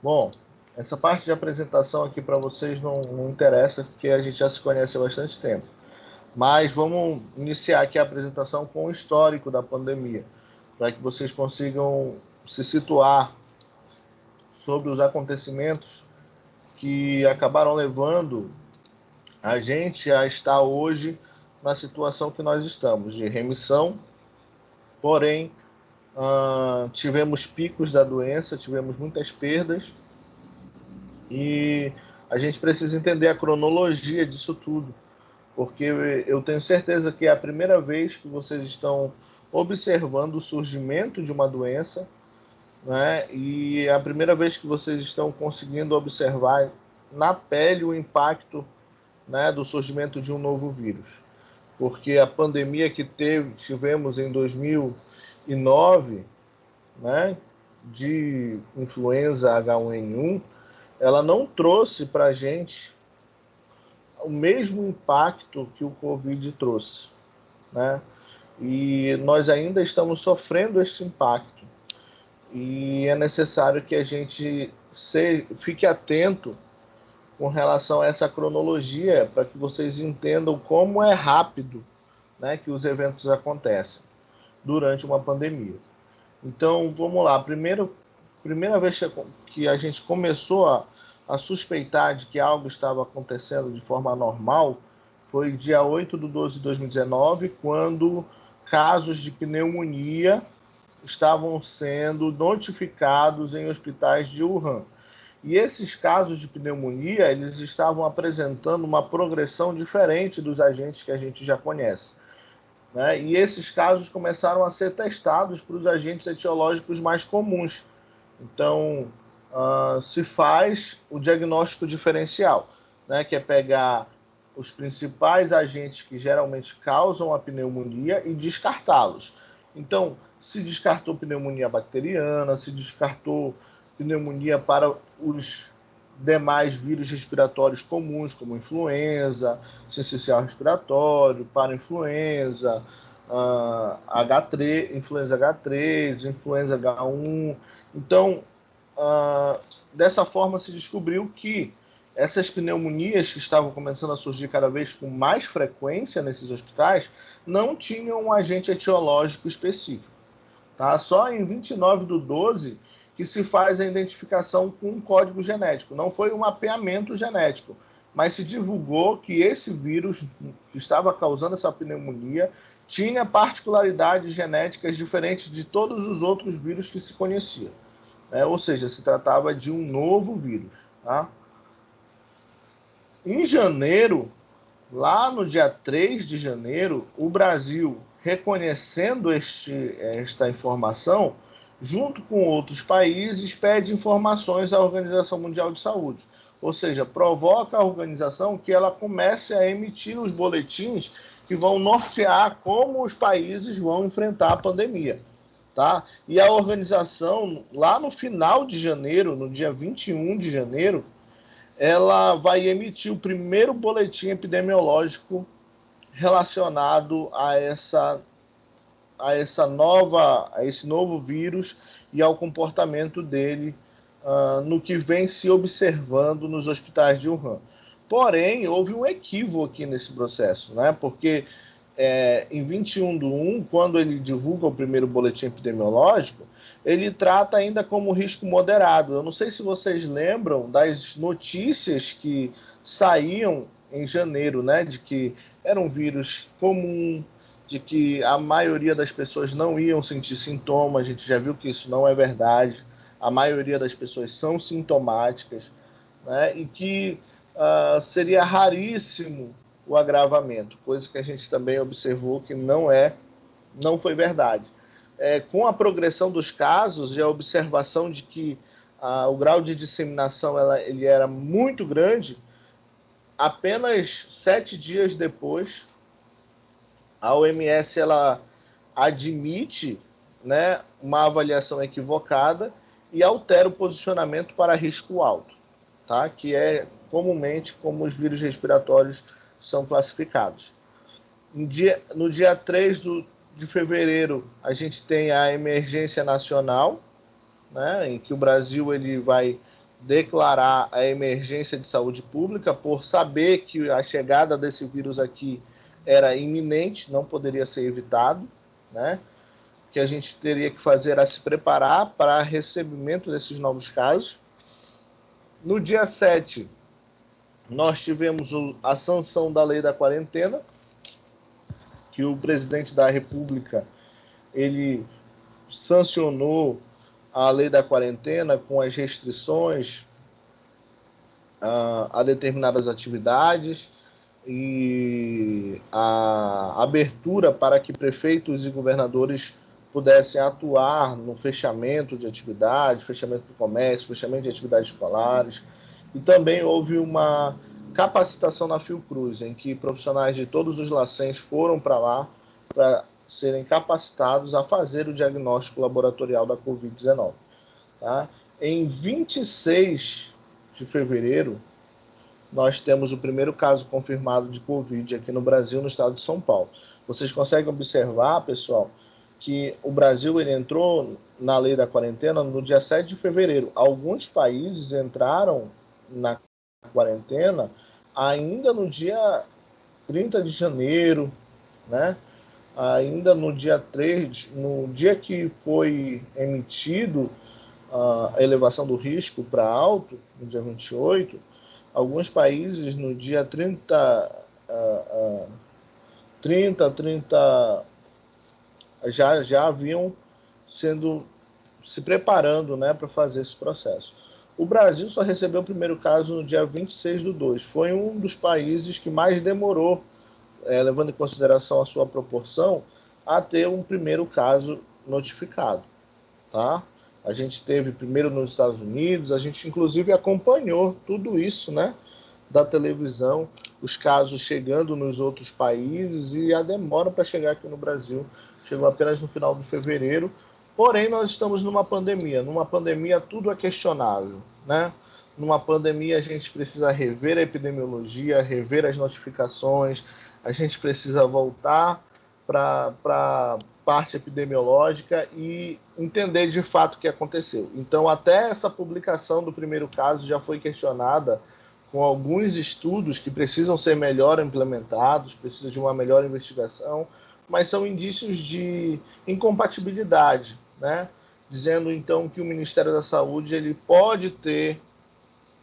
Bom, essa parte de apresentação aqui para vocês não interessa, porque a gente já se conhece há bastante tempo. Mas vamos iniciar aqui a apresentação com o histórico da pandemia, para que vocês consigam se situar sobre os acontecimentos que acabaram levando a gente a estar hoje na situação que nós estamos, de remissão, porém, tivemos picos da doença, tivemos muitas perdas, e a gente precisa entender a cronologia disso tudo, porque eu tenho certeza que é a primeira vez que vocês estão observando o surgimento de uma doença, né? E é a primeira vez que vocês estão conseguindo observar na pele o impacto, né, do surgimento de um novo vírus. Porque a pandemia que tivemos em 2009, né, de influenza H1N1, ela não trouxe para a gente o mesmo impacto que o Covid trouxe, né? E nós ainda estamos sofrendo esse impacto. E é necessário que a gente fique atento com relação a essa cronologia, para que vocês entendam como é rápido, né, que os eventos acontecem durante uma pandemia. Então, vamos lá. Primeira vez que a gente começou a suspeitar de que algo estava acontecendo de forma anormal foi dia 8 de 12 de 2019, quando casos de pneumonia estavam sendo notificados em hospitais de Wuhan. E esses casos de pneumonia, eles estavam apresentando uma progressão diferente dos agentes que a gente já conhece, né? E esses casos começaram a ser testados para os agentes etiológicos mais comuns. Então, se faz o diagnóstico diferencial, né? Que é pegar os principais agentes que geralmente causam a pneumonia e descartá-los. Então, se descartou pneumonia bacteriana, se descartou pneumonia para os demais vírus respiratórios comuns, como influenza, sincicial respiratório, parainfluenza, H3, influenza H3, influenza H1. Então, dessa forma se descobriu que essas pneumonias que estavam começando a surgir cada vez com mais frequência nesses hospitais não tinham um agente etiológico específico. Tá? Só em 29 do 12 que se faz a identificação com um código genético. Não foi um mapeamento genético, mas se divulgou que esse vírus que estava causando essa pneumonia tinha particularidades genéticas diferentes de todos os outros vírus que se conhecia. Ou seja, se tratava de um novo vírus. Tá? Em janeiro, lá no dia 3 de janeiro, o Brasil, reconhecendo esta informação, junto com outros países, pede informações à Organização Mundial de Saúde. Ou seja, provoca a organização que ela comece a emitir os boletins que vão nortear como os países vão enfrentar a pandemia. Tá? E a organização, lá no final de janeiro, no dia 21 de janeiro, ela vai emitir o primeiro boletim epidemiológico relacionado a esse novo vírus e ao comportamento dele, no que vem se observando nos hospitais de Wuhan. Porém, houve um equívoco aqui nesse processo, né? Porque em 21 do 1, quando ele divulga o primeiro boletim epidemiológico, ele trata ainda como risco moderado. Eu não sei se vocês lembram das notícias que saíam em janeiro, né, de que era um vírus comum, de que a maioria das pessoas não iam sentir sintomas. A gente já viu que isso não é verdade. A maioria das pessoas são sintomáticas, né, e que seria raríssimo o agravamento, coisa que a gente também observou que não foi verdade. Com a progressão dos casos e a observação de que o grau de disseminação ele era muito grande, apenas 7 dias depois, a OMS ela admite, né, uma avaliação equivocada e altera o posicionamento para risco alto, tá? Que é comumente como os vírus respiratórios são classificados. No dia 3 de fevereiro, a gente tem a emergência nacional, né, em que o Brasil ele vai declarar a emergência de saúde pública por saber que a chegada desse vírus aqui era iminente, não poderia ser evitado, né? Que a gente teria que fazer era se preparar para recebimento desses novos casos. No dia 7, nós tivemos a sanção da lei da quarentena, que o presidente da República ele sancionou a lei da quarentena com as restrições a determinadas atividades e a abertura para que prefeitos e governadores pudessem atuar no fechamento de atividades, fechamento do comércio, fechamento de atividades escolares. E também houve uma capacitação na Fiocruz, em que profissionais de todos os LACENs foram para lá para serem capacitados a fazer o diagnóstico laboratorial da Covid-19. Tá? Em 26 de fevereiro, nós temos o primeiro caso confirmado de Covid aqui no Brasil, no estado de São Paulo. Vocês conseguem observar, pessoal, que o Brasil ele entrou na lei da quarentena no dia 7 de fevereiro. Alguns países entraram na quarentena ainda no dia 30 de janeiro, né? Ainda no dia 3, no dia que foi emitido a elevação do risco para alto, no dia 28, alguns países no dia 30 já haviam se preparando, né, para fazer esse processo. O Brasil só recebeu o primeiro caso no dia 26/2. Foi um dos países que mais demorou, levando em consideração a sua proporção, a ter um primeiro caso notificado. Tá? A gente teve primeiro nos Estados Unidos, a gente inclusive acompanhou tudo isso, né, da televisão, os casos chegando nos outros países e a demora para chegar aqui no Brasil chegou apenas no final de fevereiro. Porém, nós estamos numa pandemia. Numa pandemia, tudo é questionável, né? Numa pandemia, a gente precisa rever a epidemiologia, rever as notificações, a gente precisa voltar para a parte epidemiológica e entender de fato o que aconteceu. Então, até essa publicação do primeiro caso já foi questionada com alguns estudos que precisam ser melhor implementados, precisa de uma melhor investigação, mas são indícios de incompatibilidade, né? Dizendo então que o Ministério da Saúde ele pode ter,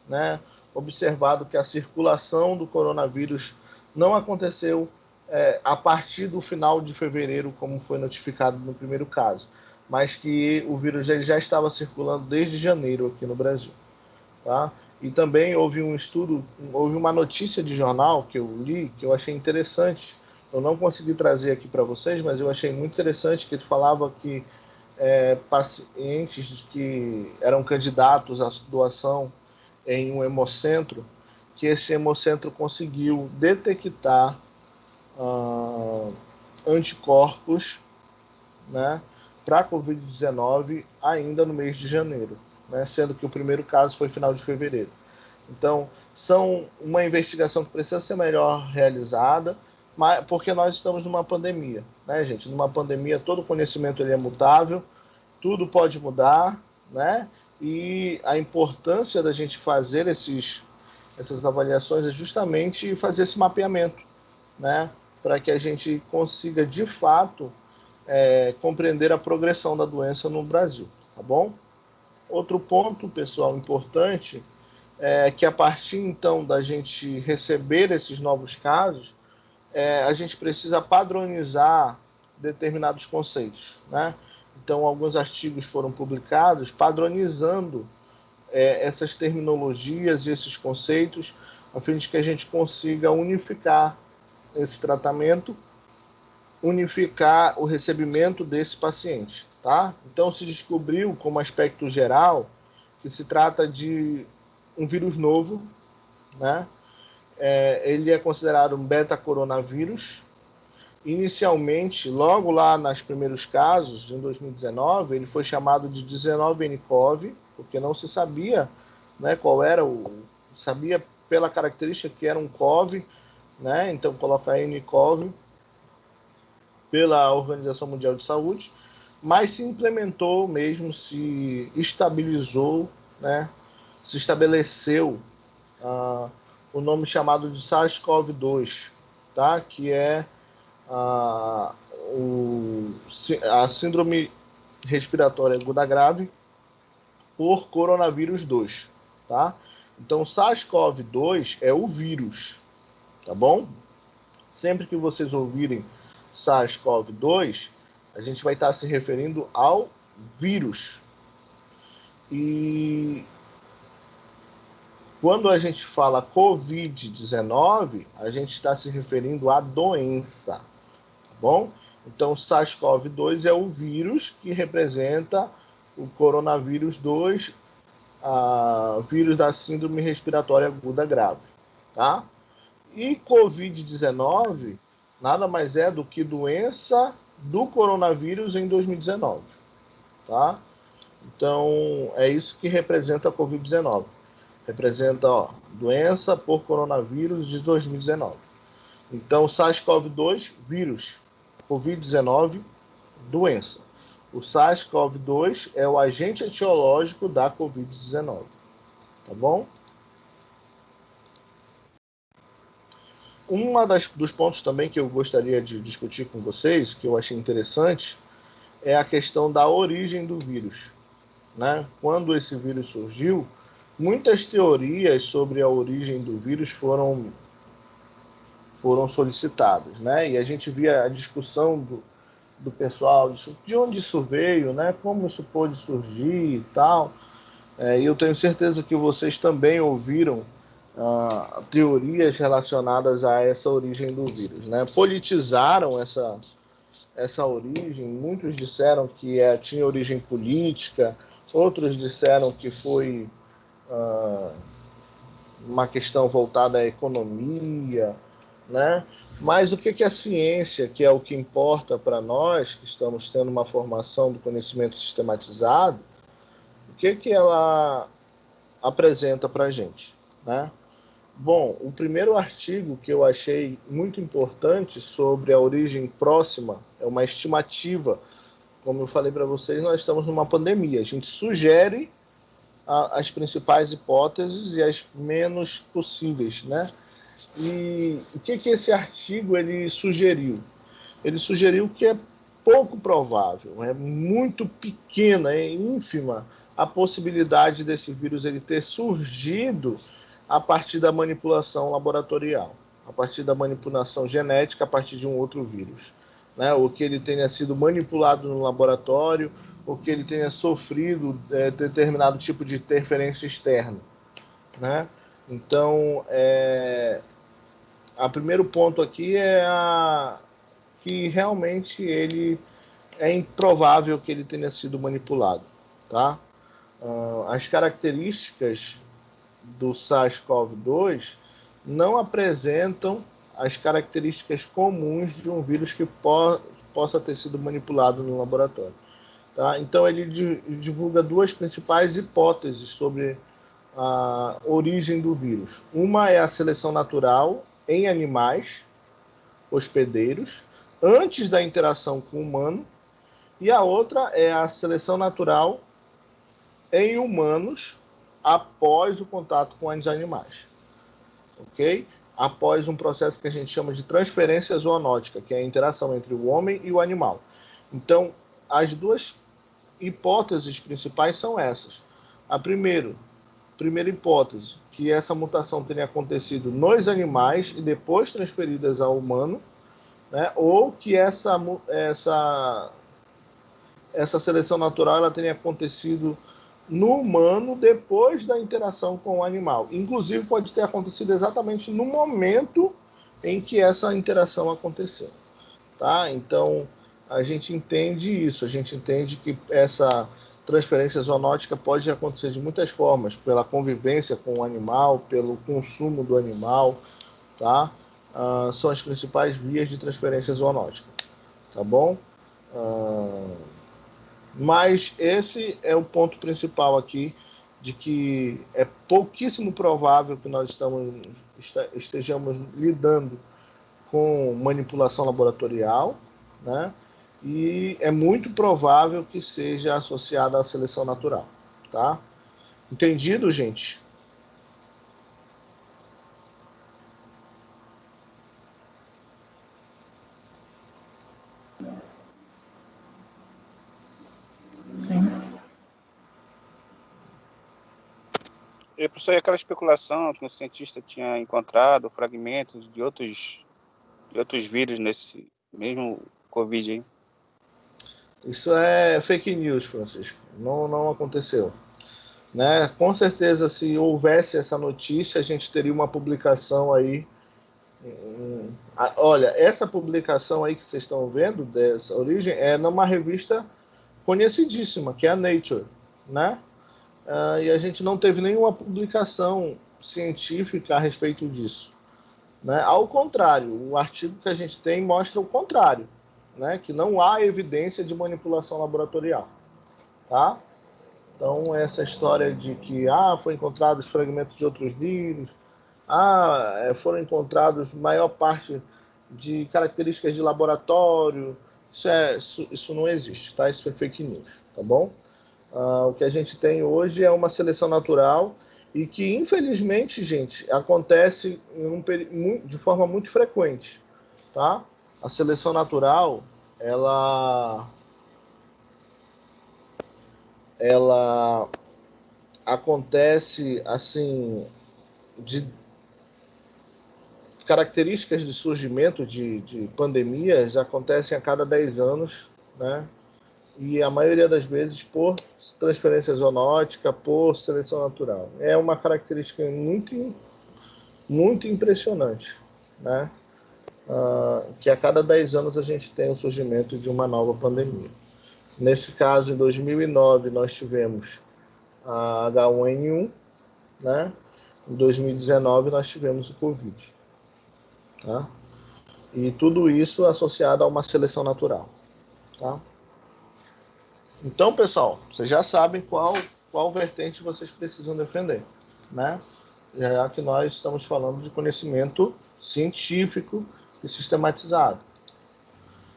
né, observado que a circulação do coronavírus não aconteceu a partir do final de fevereiro, como foi notificado no primeiro caso, mas que o vírus ele já estava circulando desde janeiro aqui no Brasil. Tá? E também houve um estudo, houve uma notícia de jornal que eu li, que eu achei interessante. Eu não consegui trazer aqui para vocês, mas eu achei muito interessante que ele falava que pacientes que eram candidatos à doação em um hemocentro, que esse hemocentro conseguiu detectar anticorpos, né, para a Covid-19 ainda no mês de janeiro, né, sendo que o primeiro caso foi final de fevereiro. Então, são uma investigação que precisa ser melhor realizada, porque nós estamos numa pandemia, né, gente? Numa pandemia, todo conhecimento ele é mutável, tudo pode mudar, né? E a importância da gente fazer essas avaliações é justamente fazer esse mapeamento, né? Para que a gente consiga, de fato, compreender a progressão da doença no Brasil, tá bom? Outro ponto, pessoal, importante é que a partir, então, da gente receber esses novos casos, a gente precisa padronizar determinados conceitos, né? Então, alguns artigos foram publicados padronizando essas terminologias e esses conceitos, a fim de que a gente consiga unificar esse tratamento, unificar o recebimento desse paciente, tá? Então, se descobriu, como aspecto geral, que se trata de um vírus novo, né? Ele é considerado um beta-coronavírus. Inicialmente, logo lá nos primeiros casos, em 2019, ele foi chamado de 19nCoV, porque não se sabia, né, qual era sabia pela característica que era um CoV, né? Então coloca nCoV pela Organização Mundial de Saúde, mas se implementou mesmo, se estabilizou, né? se estabeleceu o nome chamado de SARS-CoV-2, tá? Que é a síndrome respiratória aguda grave por coronavírus 2, tá? Então, SARS-CoV-2 é o vírus, tá bom? Sempre que vocês ouvirem SARS-CoV-2, a gente vai estar se referindo ao vírus. E quando a gente fala Covid-19, a gente está se referindo à doença, tá bom? Então, SARS-CoV-2 é o vírus que representa o coronavírus 2, vírus da síndrome respiratória aguda grave, tá? E Covid-19 nada mais é do que doença do coronavírus em 2019, tá? Então, é isso que representa a Covid-19. Representa, doença por coronavírus de 2019. Então, SARS-CoV-2, vírus. Covid-19, doença. O SARS-CoV-2 é o agente etiológico da Covid-19. Tá bom? Dos pontos também que eu gostaria de discutir com vocês, que eu achei interessante, é a questão da origem do vírus, né? Quando esse vírus surgiu, muitas teorias sobre a origem do vírus foram solicitadas, né? E a gente via a discussão do pessoal de onde isso veio, né? Como isso pôde surgir e tal. E eu tenho certeza que vocês também ouviram teorias relacionadas a essa origem do vírus, né? Politizaram essa origem. Muitos disseram que tinha origem política, outros disseram que foi uma questão voltada à economia, né? Mas o que a ciência, que é o que importa para nós, que estamos tendo uma formação do conhecimento sistematizado, o que ela apresenta para a gente, né? Bom, o primeiro artigo que eu achei muito importante sobre a origem próxima é uma estimativa. Como eu falei para vocês, nós estamos numa pandemia. A gente sugere as principais hipóteses e as menos possíveis, né? E o que esse artigo ele sugeriu? Ele sugeriu que é pouco provável, é muito pequena, é ínfima a possibilidade desse vírus ele ter surgido a partir da manipulação laboratorial, a partir da manipulação genética, a partir de um outro vírus, né? Ou que ele tenha sido manipulado no laboratório, ou que ele tenha sofrido determinado tipo de interferência externa, né? Então, o primeiro ponto aqui é que realmente ele é improvável que ele tenha sido manipulado, tá? As características do SARS-CoV-2 não apresentam as características comuns de um vírus que possa ter sido manipulado no laboratório, tá? Então ele divulga duas principais hipóteses sobre a origem do vírus. Uma é a seleção natural em animais hospedeiros antes da interação com o humano, e a outra é a seleção natural em humanos após o contato com os animais, ok? Após um processo que a gente chama de transferência zoonótica, que é a interação entre o homem e o animal. Então, as duas hipóteses principais são essas. A primeira hipótese, que essa mutação teria acontecido nos animais e depois transferidas ao humano, né? Ou que essa seleção natural ela teria acontecido no humano depois da interação com o animal. Inclusive, pode ter acontecido exatamente no momento em que essa interação aconteceu, tá? Então, a gente entende isso, a gente entende que essa transferência zoonótica pode acontecer de muitas formas, pela convivência com o animal, pelo consumo do animal, tá? São as principais vias de transferência zoonótica, tá bom? Mas esse é o ponto principal aqui, de que é pouquíssimo provável que nós estejamos lidando com manipulação laboratorial, né? E é muito provável que seja associada à seleção natural, tá? Entendido, gente? Sim. E, professor, aquela especulação que o cientista tinha encontrado fragmentos de outros vírus nesse mesmo Covid, hein? Isso é fake news, Francisco. Não aconteceu. Né? Com certeza, se houvesse essa notícia, a gente teria uma publicação aí. Olha, essa publicação aí que vocês estão vendo, dessa origem, é numa revista conhecidíssima, que é a Nature, né? E a gente não teve nenhuma publicação científica a respeito disso. Né? Ao contrário, o artigo que a gente tem mostra o contrário, né? Que não há evidência de manipulação laboratorial. Tá? Então, essa história de que foi encontrados fragmentos de outros vírus, foram encontrados maior parte de características de laboratório, isso não existe, tá? Isso é fake news, tá bom? O que a gente tem hoje é uma seleção natural e que, infelizmente, gente, acontece de forma muito frequente, tá? A seleção natural, ela acontece assim de características de surgimento de pandemias acontecem a cada 10 anos, né? E a maioria das vezes por transferência zoonótica, por seleção natural. É uma característica muito impressionante, né? Que a cada 10 anos a gente tem o surgimento de uma nova pandemia. Nesse caso, em 2009, nós tivemos a H1N1, né? Em 2019, nós tivemos o Covid. Tá? E tudo isso associado a uma seleção natural. Tá? Então, pessoal, vocês já sabem qual vertente vocês precisam defender, né? Já que nós estamos falando de conhecimento científico e sistematizado.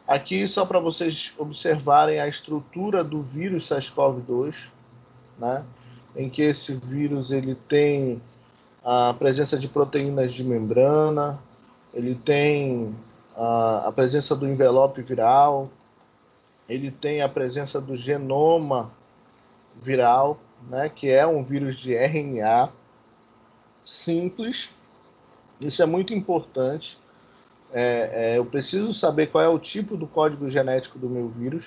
Aqui, só para vocês observarem a estrutura do vírus SARS-CoV-2, né? Em que esse vírus ele tem a presença de proteínas de membrana, ele tem a presença do envelope viral, ele tem a presença do genoma viral, né, que é um vírus de RNA simples. Isso é muito importante. Eu preciso saber qual é o tipo do código genético do meu vírus,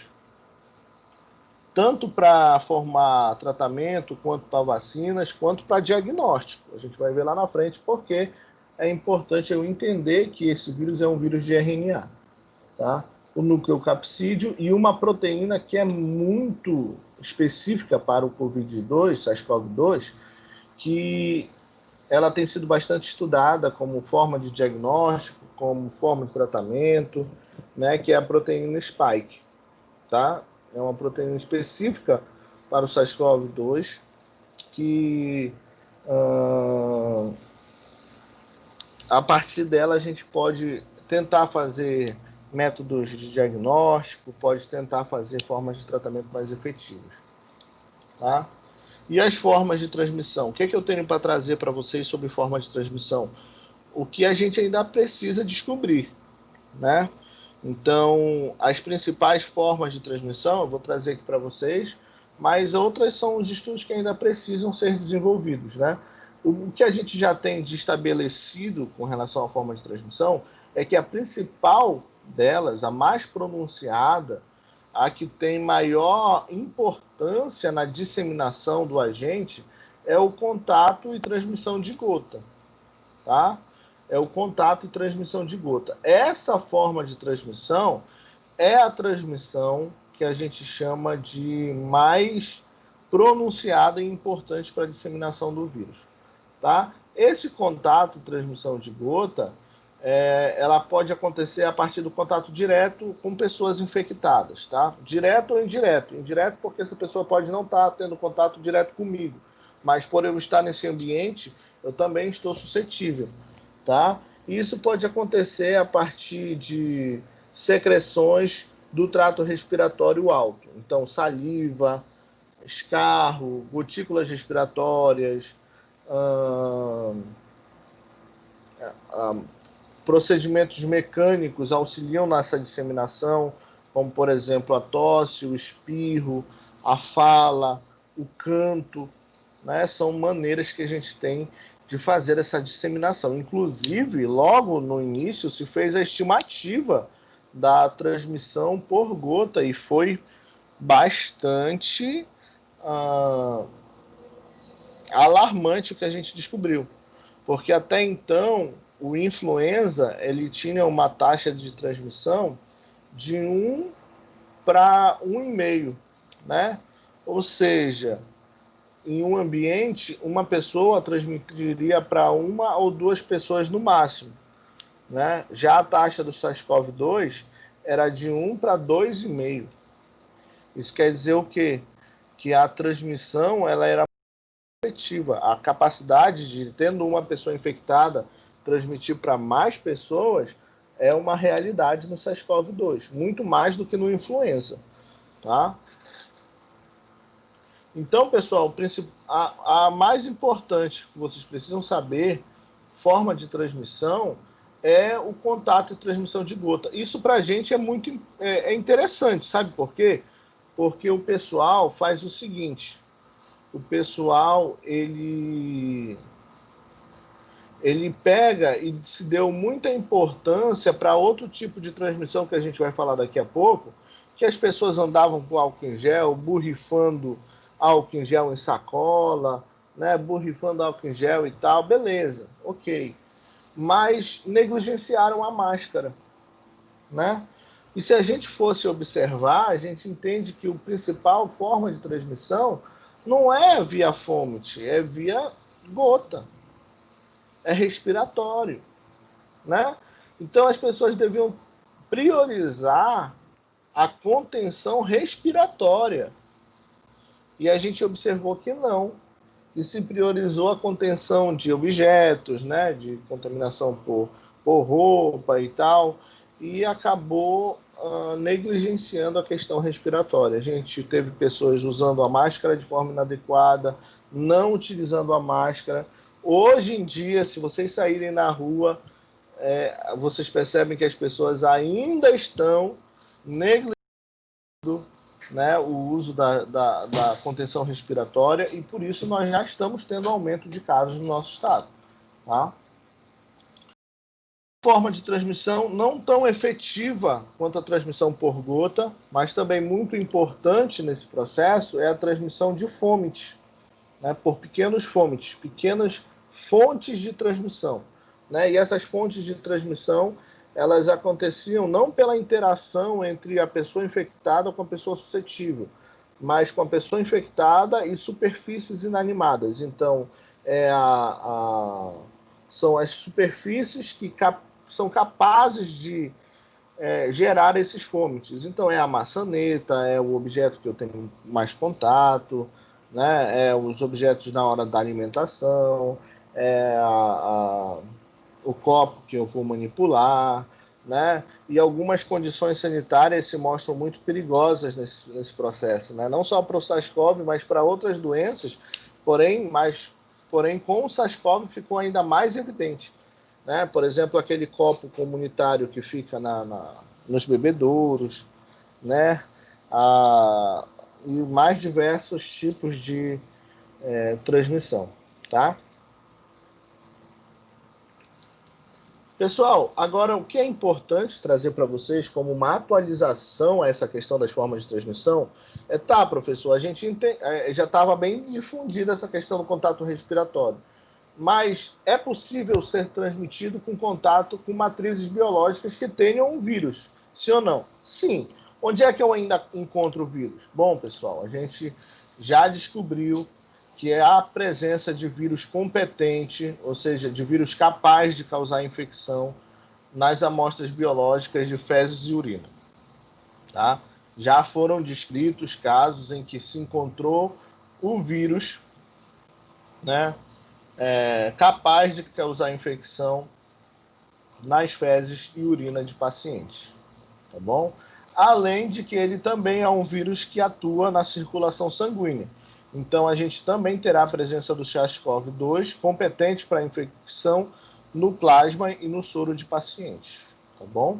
tanto para formar tratamento, quanto para vacinas, quanto para diagnóstico. A gente vai ver lá na frente porque é importante eu entender que esse vírus é um vírus de RNA. Tá? O nucleocapsídeo e uma proteína que é muito específica para o COVID-2, SARS-CoV-2, que ela tem sido bastante estudada como forma de diagnóstico, como forma de tratamento, né, que é a proteína Spike. Tá? É uma proteína específica para o SARS-CoV-2 que a partir dela a gente pode tentar fazer métodos de diagnóstico, pode tentar fazer formas de tratamento mais efetivas. Tá? E as formas de transmissão? O que eu tenho para trazer para vocês sobre formas de transmissão? O que a gente ainda precisa descobrir, né? Então, as principais formas de transmissão eu vou trazer aqui para vocês, mas outras são os estudos que ainda precisam ser desenvolvidos, né? O que a gente já tem de estabelecido com relação à forma de transmissão é que a principal delas, a mais pronunciada, a que tem maior importância na disseminação do agente, é o contato e transmissão de gota, tá? É o contato e transmissão de gota. Essa forma de transmissão é a transmissão que a gente chama de mais pronunciada e importante para a disseminação do vírus. Tá? Esse contato, transmissão de gota, ela pode acontecer a partir do contato direto com pessoas infectadas, tá? Direto ou indireto. Indireto porque essa pessoa pode não estar tendo contato direto comigo, mas por eu estar nesse ambiente, eu também estou suscetível, tá? Isso pode acontecer a partir de secreções do trato respiratório alto. Então, saliva, escarro, gotículas respiratórias, procedimentos mecânicos auxiliam nessa disseminação, como, por exemplo, a tosse, o espirro, a fala, o canto, né? São maneiras que a gente tem de fazer essa disseminação. Inclusive, logo no início, se fez a estimativa da transmissão por gota e foi bastante alarmante o que a gente descobriu. Porque até então, o influenza ele tinha uma taxa de transmissão de 1 para 1,5, né? Ou seja, em um ambiente, uma pessoa transmitiria para 1 ou 2 pessoas no máximo, né? Já a taxa do SARS-CoV-2 era de 1 para 2,5. Isso quer dizer o quê? Que a transmissão ela era efetiva. A capacidade de, tendo uma pessoa infectada, transmitir para mais pessoas é uma realidade no SARS-CoV-2, muito mais do que no influenza, tá? Então, pessoal, a mais importante que vocês precisam saber, forma de transmissão, é o contato e transmissão de gota. Isso para a gente é muito interessante, sabe por quê? Porque o pessoal faz o seguinte, o pessoal, ele pega e se deu muita importância para outro tipo de transmissão que a gente vai falar daqui a pouco, que as pessoas andavam com álcool em gel, borrifando álcool em gel em sacola, né, borrifando álcool em gel e tal, beleza, ok. Mas negligenciaram a máscara, né? E se a gente fosse observar, a gente entende que o principal forma de transmissão não é via fômite, é via gota, é respiratório, né? Então as pessoas deviam priorizar a contenção respiratória. E a gente observou que não. E se priorizou a contenção de objetos, né, de contaminação por roupa e tal, e acabou negligenciando a questão respiratória. A gente teve pessoas usando a máscara de forma inadequada, não utilizando a máscara. Hoje em dia, se vocês saírem na rua, vocês percebem que as pessoas ainda estão negligenciando, né, o uso da contenção respiratória, e por isso nós já estamos tendo aumento de casos no nosso estado. Tá? Forma de transmissão não tão efetiva quanto a transmissão por gota, mas também muito importante nesse processo é a transmissão de fômite, né, por pequenos fômites, pequenas fontes de transmissão. Né? E essas fontes de transmissão, elas aconteciam não pela interação entre a pessoa infectada com a pessoa suscetível, mas com a pessoa infectada e superfícies inanimadas. Então, são as superfícies que são capazes de gerar esses fômites. Então, é a maçaneta, é o objeto que eu tenho mais contato, né? Os objetos na hora da alimentação, o copo que eu vou manipular, né? E algumas condições sanitárias se mostram muito perigosas nesse processo, né? Não só para o SARS-CoV, mas para outras doenças, porém com o SARS-CoV ficou ainda mais evidente, né? Por exemplo, aquele copo comunitário que fica nos bebedouros, né? E mais diversos tipos de transmissão, tá? Pessoal, agora o que é importante trazer para vocês como uma atualização a essa questão das formas de transmissão professor, a gente já estava bem difundida essa questão do contato respiratório, mas é possível ser transmitido com contato com matrizes biológicas que tenham um vírus, sim ou não? Sim. Onde é que eu ainda encontro o vírus? Bom, pessoal, a gente já descobriu que é a presença de vírus competente, ou seja, de vírus capaz de causar infecção nas amostras biológicas de fezes e urina. Tá? Já foram descritos casos em que se encontrou o vírus, né, capaz de causar infecção nas fezes e urina de pacientes. Tá bom? além de que ele também é um vírus que atua na circulação sanguínea. Então, a gente também terá a presença do SARS-CoV-2 competente para infecção no plasma e no soro de pacientes, tá bom?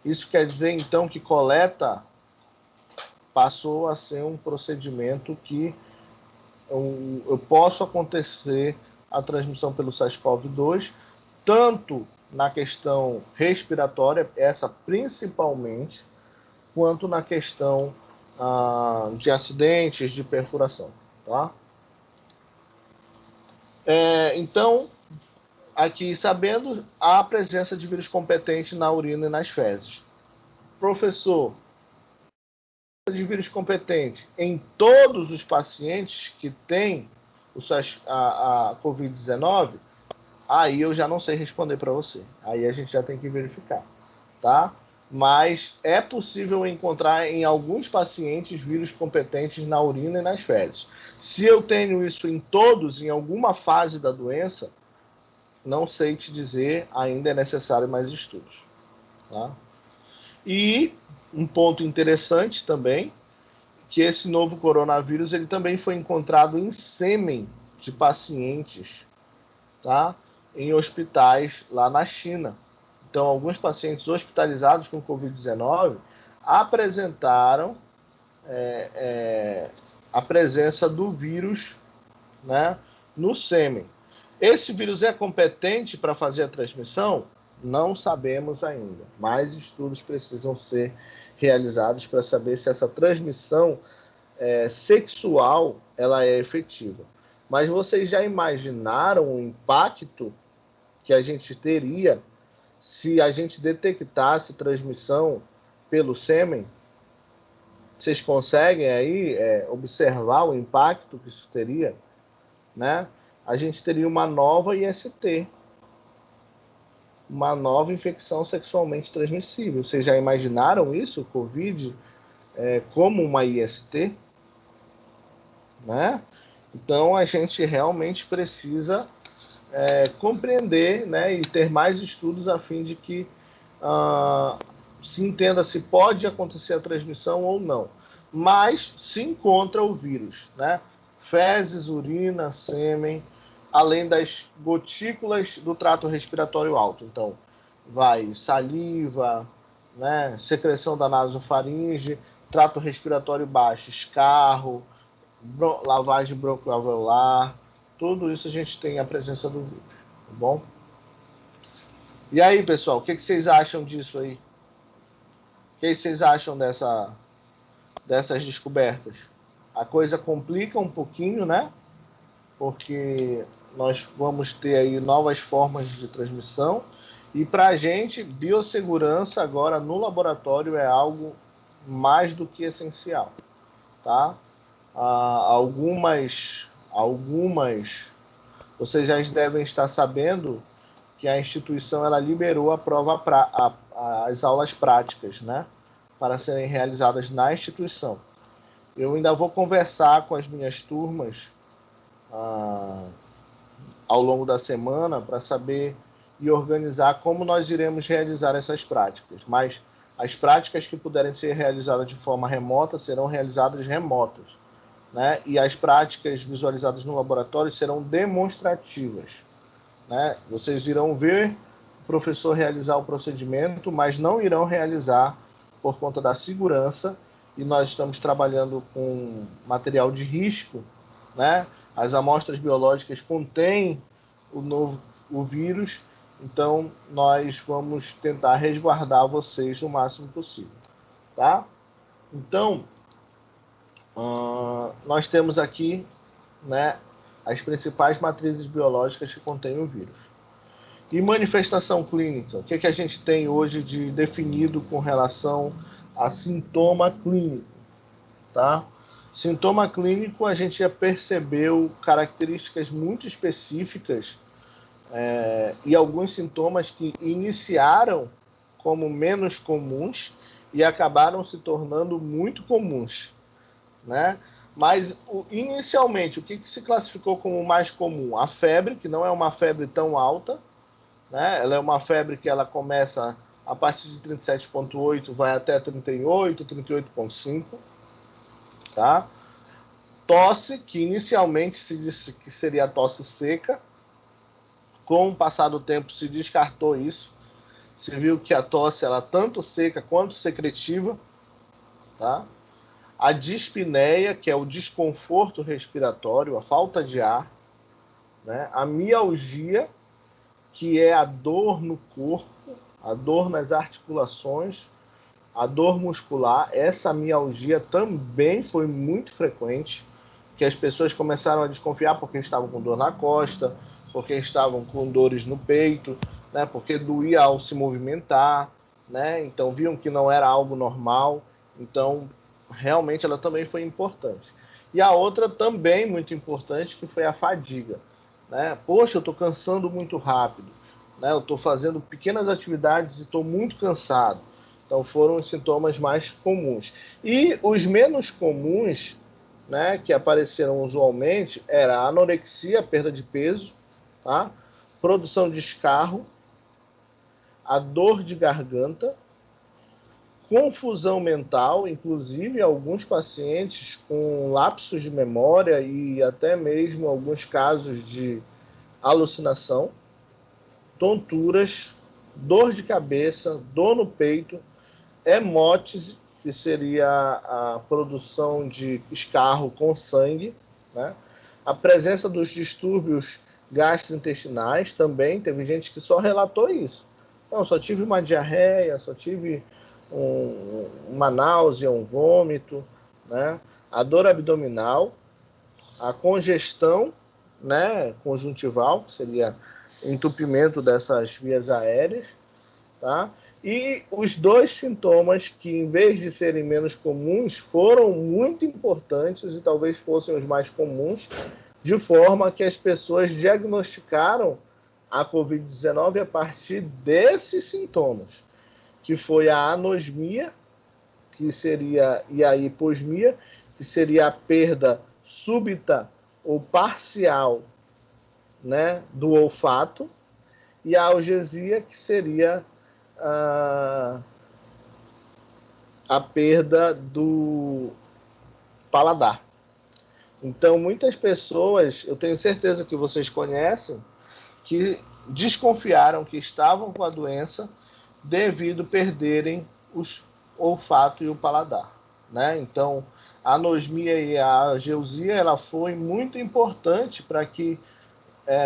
Isso quer dizer, então, que coleta passou a ser um procedimento que eu posso acontecer a transmissão pelo SARS-CoV-2, tanto na questão respiratória, essa principalmente, quanto na questão de acidentes, de perfuração. Tá? Então, aqui sabendo a presença de vírus competente na urina e nas fezes. Professor, de vírus competente em todos os pacientes que têm a Covid-19, aí eu já não sei responder para você. Aí a gente já tem que verificar, tá? Mas é possível encontrar em alguns pacientes vírus competentes na urina e nas fezes. Se eu tenho isso em todos, em alguma fase da doença, não sei te dizer, ainda é necessário mais estudos, tá? E um ponto interessante também, que esse novo coronavírus ele também foi encontrado em sêmen de pacientes, tá? Em hospitais lá na China. Então, alguns pacientes hospitalizados com Covid-19 apresentaram a presença do vírus, né, no sêmen. Esse vírus é competente para fazer a transmissão? Não sabemos ainda. Mais estudos precisam ser realizados para saber se essa transmissão sexual ela é efetiva. Mas vocês já imaginaram o impacto que a gente teria se a gente detectasse transmissão pelo sêmen? Vocês conseguem aí observar o impacto que isso teria, né? A gente teria uma nova IST, uma nova infecção sexualmente transmissível. Vocês já imaginaram isso, o Covid, como uma IST? Né? Então, a gente realmente precisa compreender, né, e ter mais estudos a fim de que se entenda se pode acontecer a transmissão ou não. Mas se encontra o vírus, né? Fezes, urina, sêmen, além das gotículas do trato respiratório alto. Então, vai saliva, né, secreção da nasofaringe, trato respiratório baixo, escarro, lavagem broncoalveolar, tudo isso a gente tem a presença do vírus, tá bom? E aí, pessoal, o que vocês acham disso aí? O que vocês acham dessas descobertas? A coisa complica um pouquinho, né? Porque nós vamos ter aí novas formas de transmissão e para a gente, biossegurança agora no laboratório é algo mais do que essencial, tá? Algumas, vocês já devem estar sabendo que a instituição ela liberou a prova as aulas práticas, né, para serem realizadas na instituição. Eu ainda vou conversar com as minhas turmas ao longo da semana para saber e organizar como nós iremos realizar essas práticas. Mas as práticas que puderem ser realizadas de forma remota serão realizadas remotas, né? E as práticas visualizadas no laboratório serão demonstrativas, né? Vocês irão ver o professor realizar o procedimento, mas não irão realizar por conta da segurança, e nós estamos trabalhando com material de risco, né? As amostras biológicas contêm o vírus, então nós vamos tentar resguardar vocês o máximo possível, tá? Então, nós temos aqui, né, as principais matrizes biológicas que contêm o vírus. E manifestação clínica? O que a gente tem hoje de definido com relação a sintoma clínico? Tá? Sintoma clínico, a gente já percebeu características muito específicas e alguns sintomas que iniciaram como menos comuns e acabaram se tornando muito comuns, né? Mas inicialmente, o que se classificou como mais comum? A febre, que não é uma febre tão alta, né? Ela é uma febre que ela começa a partir de 37,8 vai até 38, 38,5, tá? Tosse, que inicialmente se disse que seria a tosse seca, com o passar do tempo se descartou isso, se viu que a tosse era tanto seca quanto secretiva, tá? A dispneia, que é o desconforto respiratório, a falta de ar, né? A mialgia, que é a dor no corpo, a dor nas articulações, a dor muscular. Essa mialgia também foi muito frequente, que as pessoas começaram a desconfiar porque estavam com dor na costa, porque estavam com dores no peito, né? Porque doía ao se movimentar, né? Então viam que não era algo normal. Então realmente ela também foi importante. E a outra também muito importante, que foi a fadiga, né? Poxa, eu estou cansando muito rápido, né? Eu estou fazendo pequenas atividades e estou muito cansado. Então foram os sintomas mais comuns. E os menos comuns, né, que apareceram usualmente, era a anorexia, perda de peso, tá? Produção de escarro, a dor de garganta, confusão mental, inclusive alguns pacientes com lapsos de memória e até mesmo alguns casos de alucinação, tonturas, dor de cabeça, dor no peito, hemótise, que seria a produção de escarro com sangue, né? A presença dos distúrbios gastrointestinais também, teve gente que só relatou isso. Não, só tive uma diarreia, só tive uma náusea, um vômito, né? A dor abdominal, a congestão, né, conjuntival, que seria entupimento dessas vias aéreas, tá? E os dois sintomas que, em vez de serem menos comuns, foram muito importantes e talvez fossem os mais comuns, de forma que as pessoas diagnosticaram a Covid-19 a partir desses sintomas, que foi a anosmia, que seria, e a hiposmia, que seria a perda súbita ou parcial, né, do olfato, e a algesia, que seria a perda do paladar. Então, muitas pessoas, eu tenho certeza que vocês conhecem, que desconfiaram que estavam com a doença devido a perderem o olfato e o paladar, né? Então, a anosmia e a ageusia, ela foi muito importante para que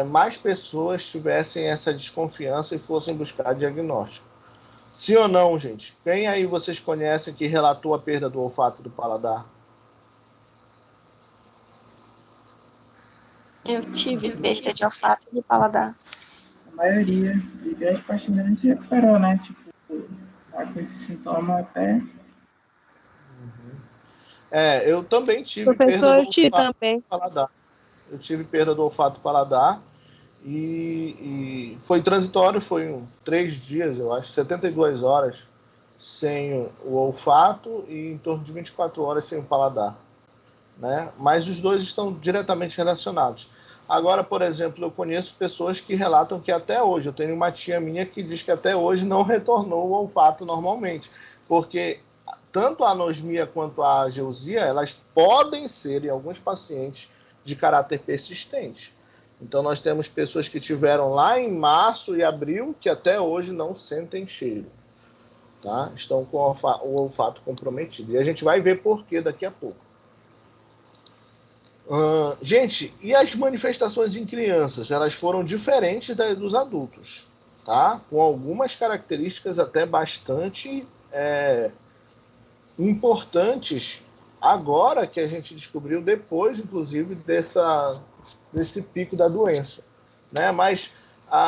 mais pessoas tivessem essa desconfiança e fossem buscar diagnóstico. Sim ou não, gente? Quem aí vocês conhecem que relatou a perda do olfato e do paladar? Eu tive perda de olfato e de paladar. A maioria, e grande parte deles se recuperou, né? Tipo, tá com esse sintoma até. Eu também tive perda do olfato também. e paladar. Eu tive perda do olfato e paladar e foi transitório, foi 3 dias, eu acho, 72 horas sem o olfato e em torno de 24 horas sem o paladar, né? Mas os dois estão diretamente relacionados. Agora, por exemplo, eu conheço pessoas que relatam que até hoje, eu tenho uma tia minha que diz que até hoje não retornou o olfato normalmente, porque tanto a anosmia quanto a ageusia, elas podem ser, em alguns pacientes, de caráter persistente. Então, nós temos pessoas que tiveram lá em março e abril que até hoje não sentem cheiro, tá? Estão com o olfato comprometido. E a gente vai ver por quê daqui a pouco. Gente, e as manifestações em crianças? Elas foram diferentes das dos adultos, tá? Com algumas características até bastante importantes agora que a gente descobriu, depois, inclusive, desse pico da doença, né? Mas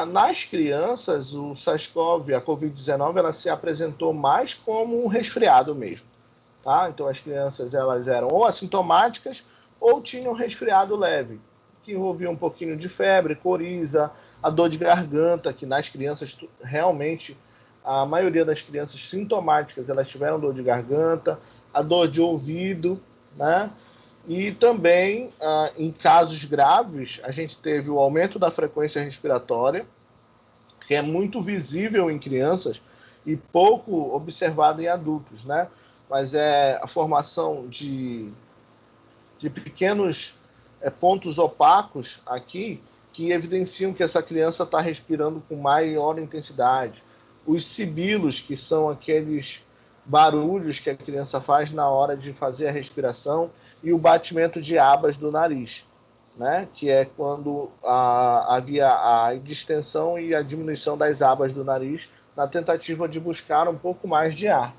nas crianças, o SARS-CoV, a Covid-19, ela se apresentou mais como um resfriado mesmo, tá? Então, as crianças, elas eram ou assintomáticas ou tinham resfriado leve, que envolvia um pouquinho de febre, coriza, a dor de garganta, que nas crianças, realmente, a maioria das crianças sintomáticas, elas tiveram dor de garganta, a dor de ouvido, né? E também, em casos graves, a gente teve o aumento da frequência respiratória, que é muito visível em crianças. e pouco observado em adultos, né? Mas é a formação de pequenos pontos opacos aqui que evidenciam que essa criança está respirando com maior intensidade. Os sibilos, que são aqueles barulhos que a criança faz na hora de fazer a respiração, e o batimento de abas do nariz, né? Que é quando havia a distensão e a diminuição das abas do nariz na tentativa de buscar um pouco mais de ar,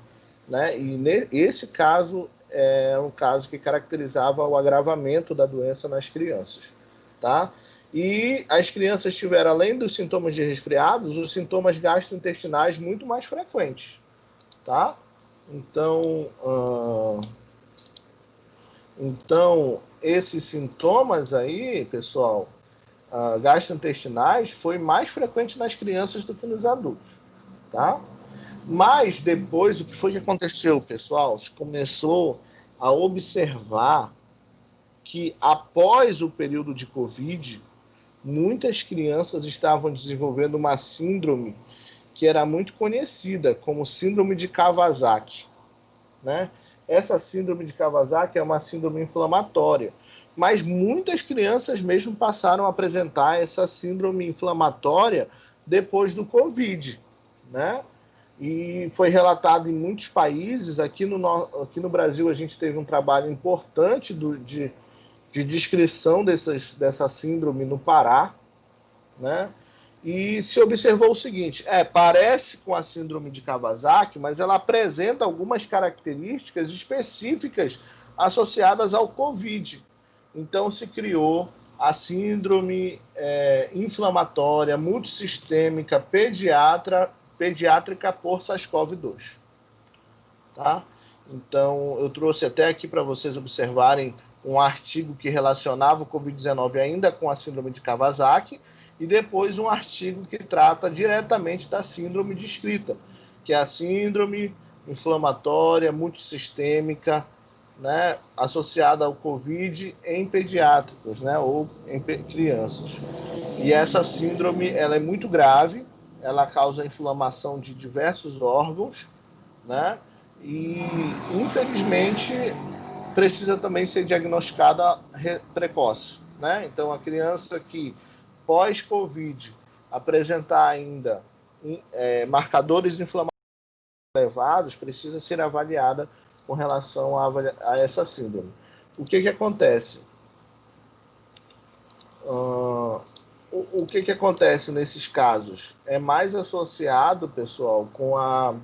né? E esse caso é um caso que caracterizava o agravamento da doença nas crianças, tá? E as crianças tiveram, além dos sintomas de resfriados, os sintomas gastrointestinais muito mais frequentes, tá? Então, esses sintomas aí, pessoal, gastrointestinais, foi mais frequente nas crianças do que nos adultos, tá? Mas depois, o que foi que aconteceu, pessoal? Se começou a observar que após o período de Covid, muitas crianças estavam desenvolvendo uma síndrome que era muito conhecida como síndrome de Kawasaki, né? Essa síndrome de Kawasaki é uma síndrome inflamatória, mas muitas crianças mesmo passaram a apresentar essa síndrome inflamatória depois do Covid, né? E foi relatado em muitos países. Aqui no Brasil a gente teve um trabalho importante de descrição dessa síndrome no Pará, né? E se observou o seguinte: parece com a síndrome de Kawasaki, mas ela apresenta algumas características específicas associadas ao Covid. Então se criou a síndrome inflamatória multissistêmica pediátrica por SARS-CoV-2. Tá? Então eu trouxe até aqui para vocês observarem um artigo que relacionava o Covid-19 ainda com a síndrome de Kawasaki, e depois um artigo que trata diretamente da síndrome descrita, que é a síndrome inflamatória multissistêmica, né, associada ao Covid em pediátricos, né, ou em crianças. E essa síndrome, ela é muito grave, ela causa inflamação de diversos órgãos, né, e infelizmente precisa também ser diagnosticada precoce, né? Então a criança que pós-Covid apresentar ainda marcadores inflamatórios elevados, precisa ser avaliada com relação a essa síndrome. O que acontece? O que acontece nesses casos? É mais associado, pessoal, com a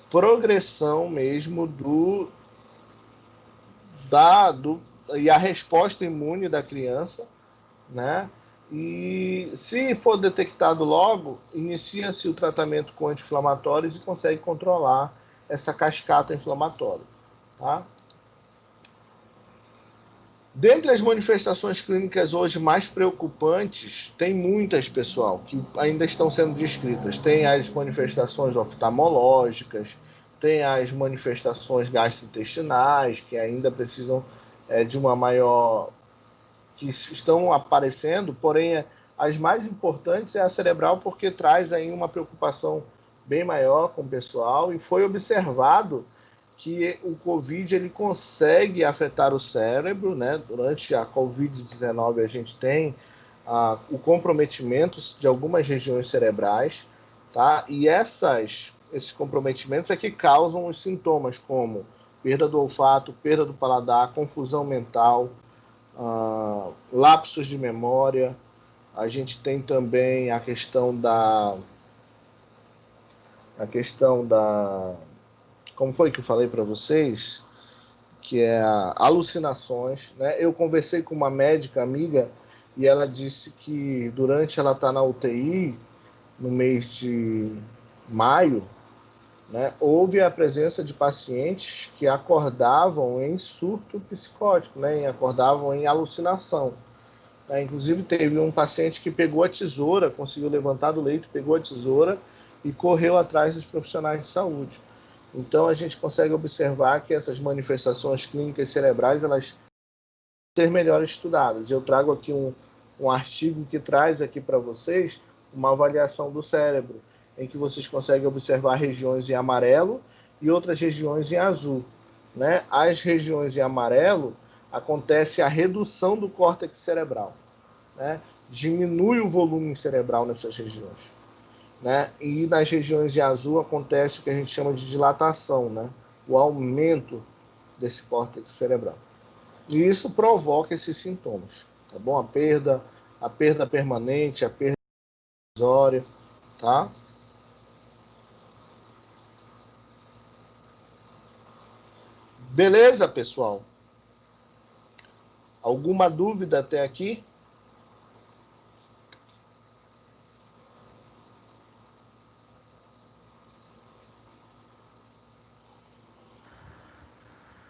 progressão mesmo e a resposta imune da criança, né? E se for detectado logo, inicia-se o tratamento com anti-inflamatórios e consegue controlar essa cascata inflamatória, tá? Dentre as manifestações clínicas hoje mais preocupantes, tem muitas, pessoal, que ainda estão sendo descritas. Tem as manifestações oftalmológicas, tem as manifestações gastrointestinais, que ainda precisam de uma maior... que estão aparecendo, porém as mais importantes é a cerebral, porque traz aí uma preocupação bem maior com o pessoal, e foi observado que o Covid ele consegue afetar o cérebro, né? Durante a Covid-19 a gente tem o comprometimento de algumas regiões cerebrais, tá? E esses comprometimentos é que causam os sintomas como perda do olfato, perda do paladar, confusão mental, lapsos de memória. A gente tem também a questão da como foi que eu falei para vocês, que é alucinações, né? Eu conversei com uma médica amiga e ela disse que durante ela estar na UTI no mês de maio, né, houve a presença de pacientes que acordavam em surto psicótico, né, acordavam em alucinação. Inclusive teve um paciente que pegou a tesoura, conseguiu levantar do leito, pegou a tesoura e correu atrás dos profissionais de saúde. Então a gente consegue observar que essas manifestações clínicas cerebrais, elas ser melhor estudadas. Eu trago aqui um artigo que traz aqui para vocês uma avaliação do cérebro em que vocês conseguem observar regiões em amarelo e outras regiões em azul, né? As regiões em amarelo acontece a redução do córtex cerebral, né? Diminui o volume cerebral nessas regiões, né? E nas regiões em azul acontece o que a gente chama de dilatação, né? O aumento desse córtex cerebral. E isso provoca esses sintomas, tá bom? A perda permanente, a perda provisória, tá? Beleza, pessoal? Alguma dúvida até aqui?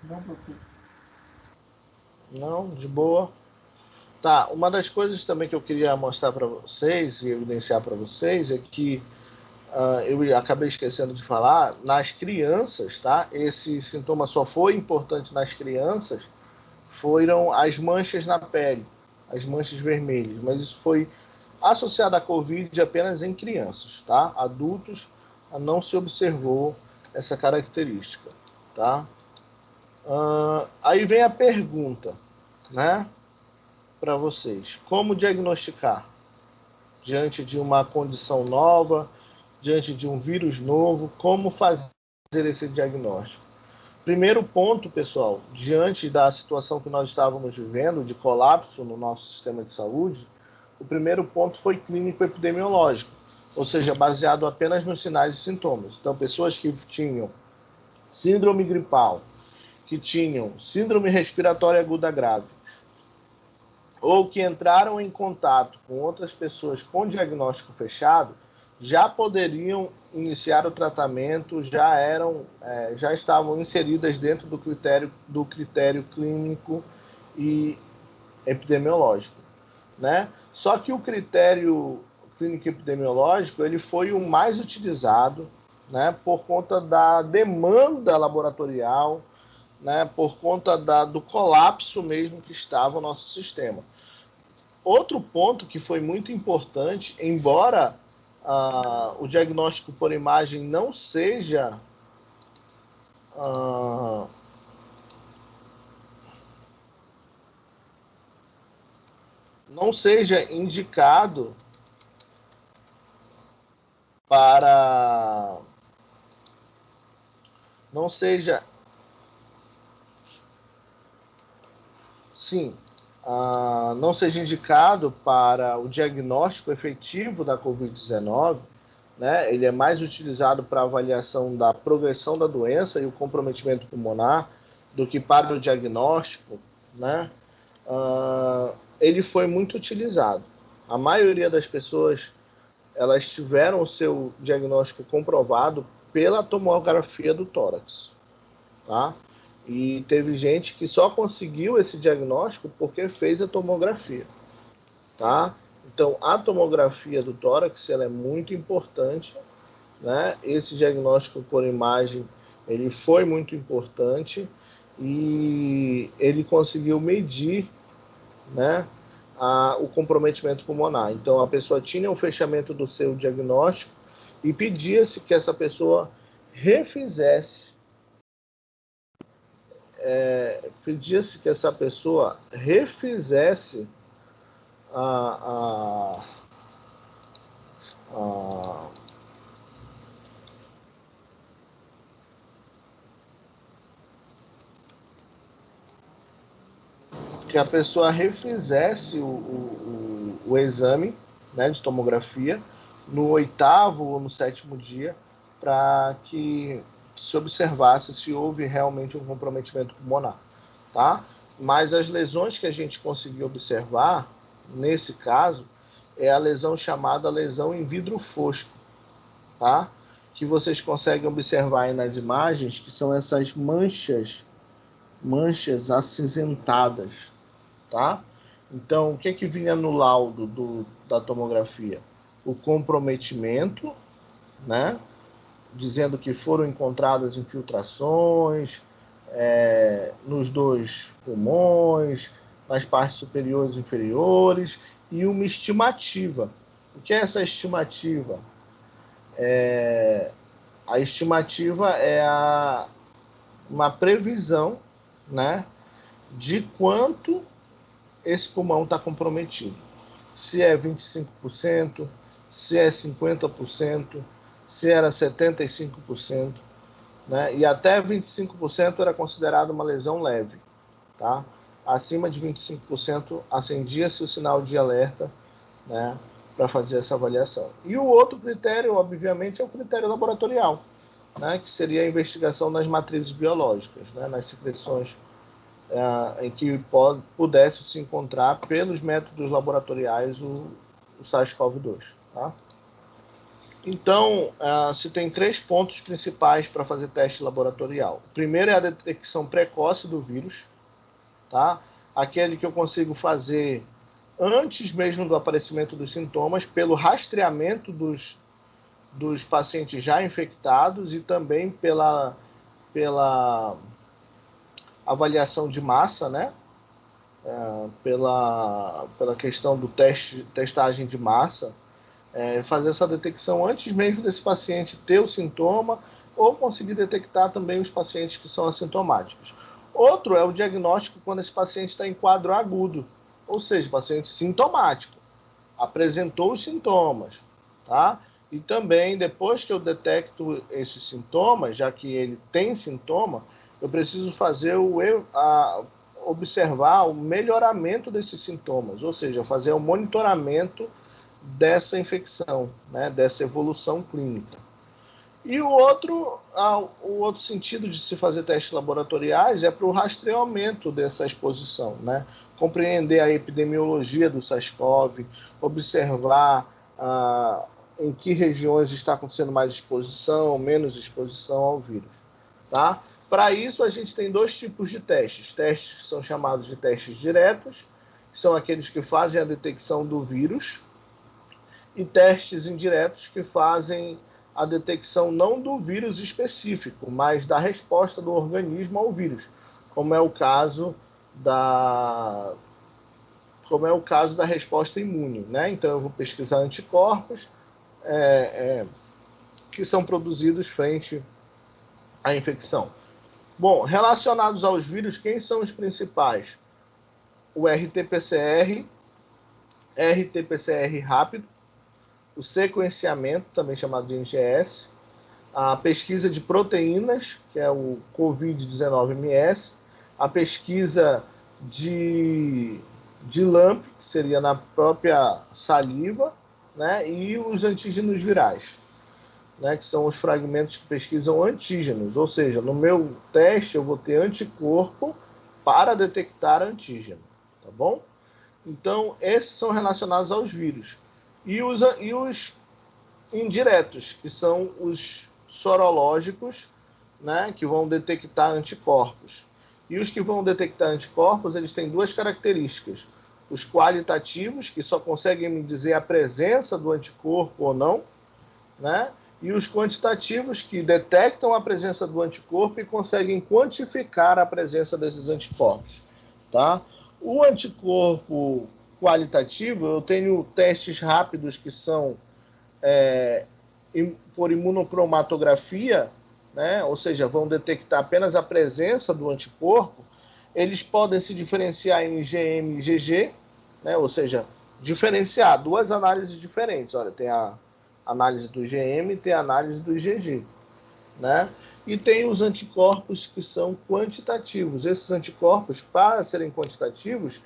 Não, professor. Não, de boa. Tá, uma das coisas também que eu queria mostrar para vocês e evidenciar para vocês é que eu acabei esquecendo de falar, nas crianças, tá? Esse sintoma só foi importante nas crianças, foram as manchas na pele, as manchas vermelhas, mas isso foi associado à Covid apenas em crianças, tá? Adultos não se observou essa característica, tá? Aí vem a pergunta, né? Para vocês, como diagnosticar diante de uma condição nova, diante de um vírus novo, como fazer esse diagnóstico? Primeiro ponto, pessoal, diante da situação que nós estávamos vivendo, de colapso no nosso sistema de saúde, o primeiro ponto foi clínico-epidemiológico, ou seja, baseado apenas nos sinais e sintomas. Então, pessoas que tinham síndrome gripal, que tinham síndrome respiratória aguda grave, ou que entraram em contato com outras pessoas com diagnóstico fechado, já poderiam iniciar o tratamento, já estavam inseridas dentro do critério clínico e epidemiológico, né? Só que o critério clínico epidemiológico ele foi o mais utilizado, né, por conta da demanda laboratorial, né, por conta do colapso mesmo que estava o nosso sistema. Outro ponto que foi muito importante, embora o diagnóstico por imagem não seja indicado para não seja não seja indicado para o diagnóstico efetivo da Covid-19, né? Ele é mais utilizado para avaliação da progressão da doença e o comprometimento pulmonar do que para o diagnóstico, né? Ele foi muito utilizado. A maioria das pessoas elas tiveram o seu diagnóstico comprovado pela tomografia do tórax, tá? E teve gente que só conseguiu esse diagnóstico porque fez a tomografia, tá? Então, a tomografia do tórax ela é muito importante, né? Esse diagnóstico por imagem ele foi muito importante e ele conseguiu medir, né, o comprometimento pulmonar. Então, a pessoa tinha um fechamento do seu diagnóstico e pedia-se que essa pessoa refizesse a que a pessoa refizesse o exame, né, de tomografia no 8º ou no 7º dia para que se observasse se houve realmente um comprometimento pulmonar, tá? Mas as lesões que a gente conseguiu observar, nesse caso, é a lesão chamada lesão em vidro fosco, tá? Que vocês conseguem observar aí nas imagens, que são essas manchas acinzentadas, tá? Então, o que vinha no laudo da tomografia? O comprometimento, né? Dizendo que foram encontradas infiltrações nos 2 pulmões, nas partes superiores e inferiores, e uma estimativa. O que é essa estimativa? A estimativa é uma previsão, né, de quanto esse pulmão está comprometido. Se é 25%, se é 50%, se era 75%, né? E até 25% era considerado uma lesão leve, tá? Acima de 25% acendia-se o sinal de alerta, né, para fazer essa avaliação. E o outro critério, obviamente, é o critério laboratorial, né, que seria a investigação nas matrizes biológicas, né, nas secreções em que pudesse se encontrar, pelos métodos laboratoriais, o SARS-CoV-2. Tá? Então, se tem 3 pontos principais para fazer teste laboratorial. O primeiro é a detecção precoce do vírus, tá? Aquele que eu consigo fazer antes mesmo do aparecimento dos sintomas, pelo rastreamento dos pacientes já infectados e também pela avaliação de massa, né? Pela questão do testagem de massa, fazer essa detecção antes mesmo desse paciente ter o sintoma, ou conseguir detectar também os pacientes que são assintomáticos. Outro é o diagnóstico quando esse paciente está em quadro agudo, ou seja, paciente sintomático, apresentou os sintomas, tá? E também, depois que eu detecto esses sintomas, já que ele tem sintoma, eu preciso fazer observar o melhoramento desses sintomas, ou seja, fazer o monitoramento dessa infecção, né, dessa evolução clínica. E o outro sentido de se fazer testes laboratoriais é para o rastreamento dessa exposição, né? Compreender a epidemiologia do SARS-CoV, observar em que regiões está acontecendo mais exposição, menos exposição ao vírus. Tá? Para isso, a gente tem 2 tipos de testes. Testes que são chamados de testes diretos, que são aqueles que fazem a detecção do vírus, e testes indiretos que fazem a detecção não do vírus específico, mas da resposta do organismo ao vírus, como é o caso da resposta imune, né? Então eu vou pesquisar anticorpos que são produzidos frente à infecção. Bom, relacionados aos vírus, quem são os principais? O RT-PCR, RT-PCR rápido, o sequenciamento, também chamado de NGS, a pesquisa de proteínas, que é o COVID-19-MS, a pesquisa de LAMP, que seria na própria saliva, né, e os antígenos virais, né, que são os fragmentos que pesquisam antígenos, ou seja, no meu teste eu vou ter anticorpo para detectar antígeno, tá bom? Então, esses são relacionados aos vírus. E os indiretos, que são os sorológicos, né, que vão detectar anticorpos. E os que vão detectar anticorpos, eles têm 2 características. Os qualitativos, que só conseguem me dizer a presença do anticorpo ou não, né? E os quantitativos, que detectam a presença do anticorpo e conseguem quantificar a presença desses anticorpos. Tá? O anticorpo qualitativo, eu tenho testes rápidos que são por imunocromatografia, né? Ou seja, vão detectar apenas a presença do anticorpo. Eles podem se diferenciar em IgM e IgG, né? Ou seja, diferenciar 2 análises diferentes. Olha, tem a análise do IgM e tem a análise do IgG, né? E tem os anticorpos que são quantitativos. Esses anticorpos, para serem quantitativos,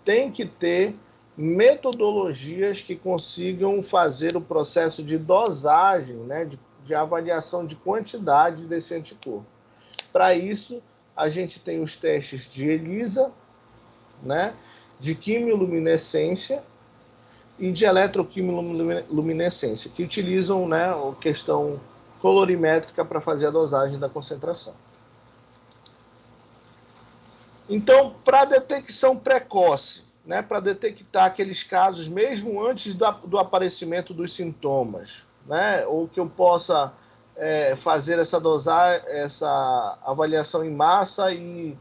tem que ter metodologias que consigam fazer o processo de dosagem, né, de avaliação de quantidade desse anticorpo. Para isso, a gente tem os testes de ELISA, né, de quimiluminescência e de eletroquimiluminescência, que utilizam, né, a questão colorimétrica para fazer a dosagem da concentração. Então, para detecção precoce, né, para detectar aqueles casos mesmo antes do aparecimento dos sintomas, né, ou que eu possa fazer essa avaliação em massa e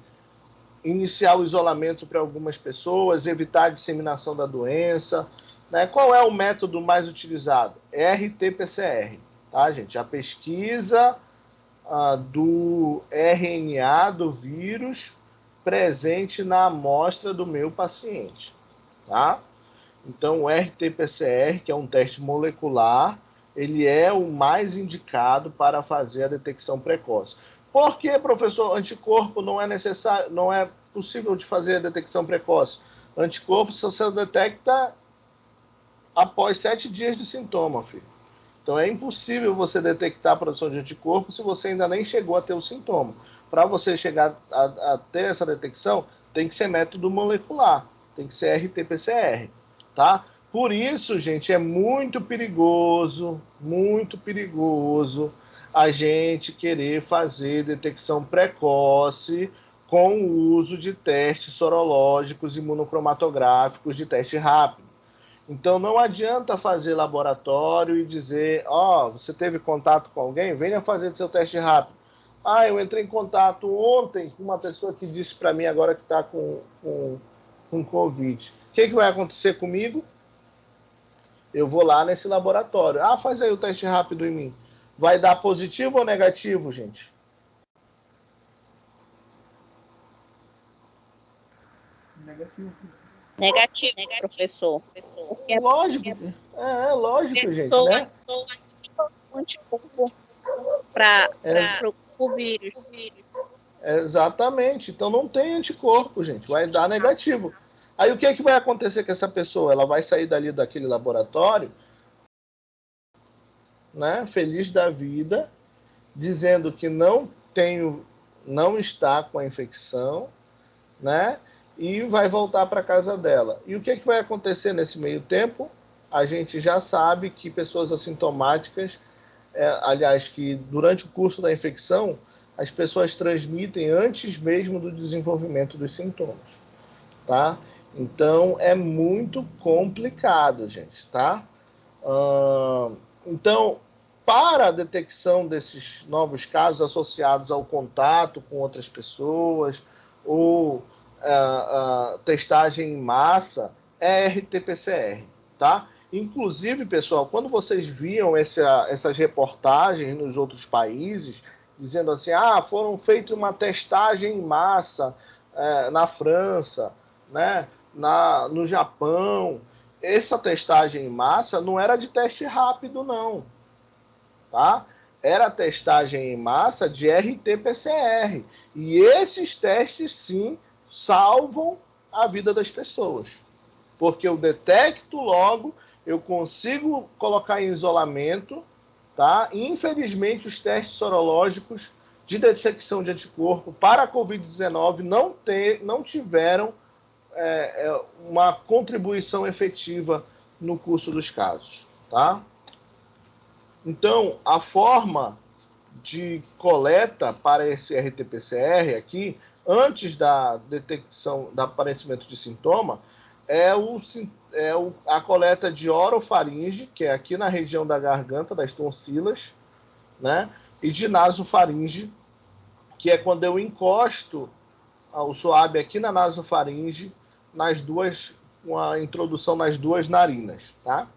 iniciar o isolamento para algumas pessoas, evitar a disseminação da doença, né? Qual é o método mais utilizado? RT-PCR, tá, gente? A pesquisa do RNA do vírus presente na amostra do meu paciente, tá? Então, o RT-PCR, que é um teste molecular, ele é o mais indicado para fazer a detecção precoce. Por que, professor, anticorpo não é necessário, não é possível de fazer a detecção precoce? Anticorpo você detecta após 7 dias de sintoma, filho. Então, é impossível você detectar a produção de anticorpo se você ainda nem chegou a ter o sintoma. Para você chegar a ter essa detecção, tem que ser método molecular, tem que ser RT-PCR, tá? Por isso, gente, é muito perigoso a gente querer fazer detecção precoce com o uso de testes sorológicos imunocromatográficos de teste rápido. Então não adianta fazer laboratório e dizer, você teve contato com alguém? Venha fazer seu teste rápido. Eu entrei em contato ontem com uma pessoa que disse para mim agora que está com Covid. O que vai acontecer comigo? Eu vou lá nesse laboratório. Faz aí o teste rápido em mim. Vai dar positivo ou negativo, gente? Negativo, professor. Porque a Lógico, gente, pessoa né? um anticorpo para o vírus. Exatamente. Então não tem anticorpo, gente. Vai dar negativo. Aí o que vai acontecer com essa pessoa? Ela vai sair dali daquele laboratório, né, feliz da vida, dizendo que não está com a infecção, né? E vai voltar para casa dela. E o que vai acontecer nesse meio tempo? A gente já sabe que pessoas assintomáticas, aliás, que durante o curso da infecção, as pessoas transmitem antes mesmo do desenvolvimento dos sintomas, tá? Então, é muito complicado, gente, tá? Então, para a detecção desses novos casos associados ao contato com outras pessoas ou testagem em massa, é RT-PCR, tá? Inclusive, pessoal, quando vocês viam essas reportagens nos outros países, dizendo assim, foram feitas uma testagem em massa na França, né, no Japão, essa testagem em massa não era de teste rápido, não, tá? Era testagem em massa de RT-PCR. E esses testes, sim, salvam a vida das pessoas. Porque eu detecto logo, eu consigo colocar em isolamento, tá? Infelizmente, os testes sorológicos de detecção de anticorpo para a Covid-19 não tiveram uma contribuição efetiva no curso dos casos, tá? Então, a forma de coleta para esse RT-PCR aqui, antes da detecção, do aparecimento de sintoma, a coleta de orofaringe, que é aqui na região da garganta, das tonsilas, né? E de nasofaringe, que é quando eu encosto o suave aqui na nasofaringe, com a introdução nas duas narinas, tá?